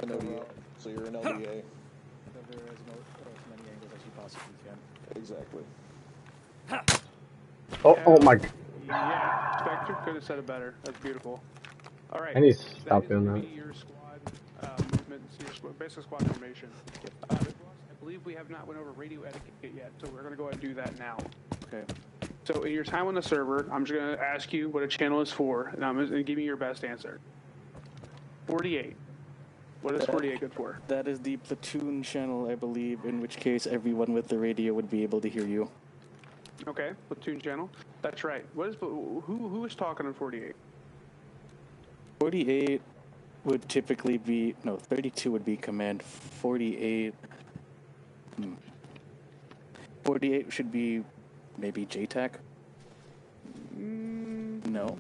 an ODA. So you're an LDA. Cover as many angles as you possibly can. Exactly. Oh my. Yeah, Spectre could have said it better. That's beautiful. All right. I need to stop doing that. Be your squad movements, your basic squad formation. I believe we have not went over radio etiquette yet, so we're going to go ahead and do that now. Okay. So in your time on the server, I'm just going to ask you what a channel is for, and I'm going to give me your best answer. 48. What is 48 good for? That is the platoon channel, I believe, in which case everyone with the radio would be able to hear you. Okay, platoon channel. That's right. Who is talking on 48? 48 would typically be 32 would be command. 48. 48 should be maybe JTAC. No,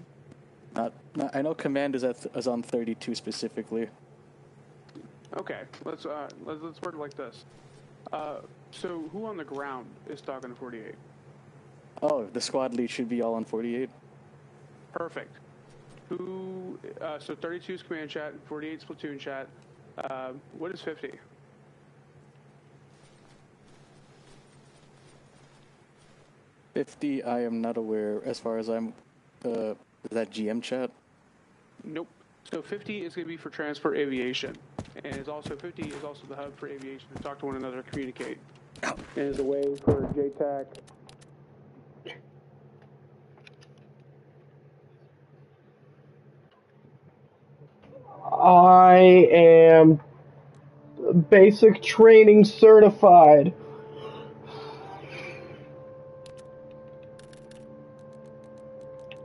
not. I know command is on 32 specifically. Okay, let's word it like this. So who on the ground is talking to 48? Oh, the squad lead should be all on 48. Perfect. Who? So 32 is command chat, 48 is platoon chat. What is 50? 50, I am not aware. As far as I'm, is that GM chat? Nope. So 50 is going to be for transport aviation, and 50 is also the hub for aviation to talk to one another, communicate. And is a way for JTAC. I am basic training certified.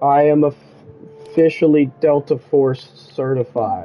I am officially Delta Force certified.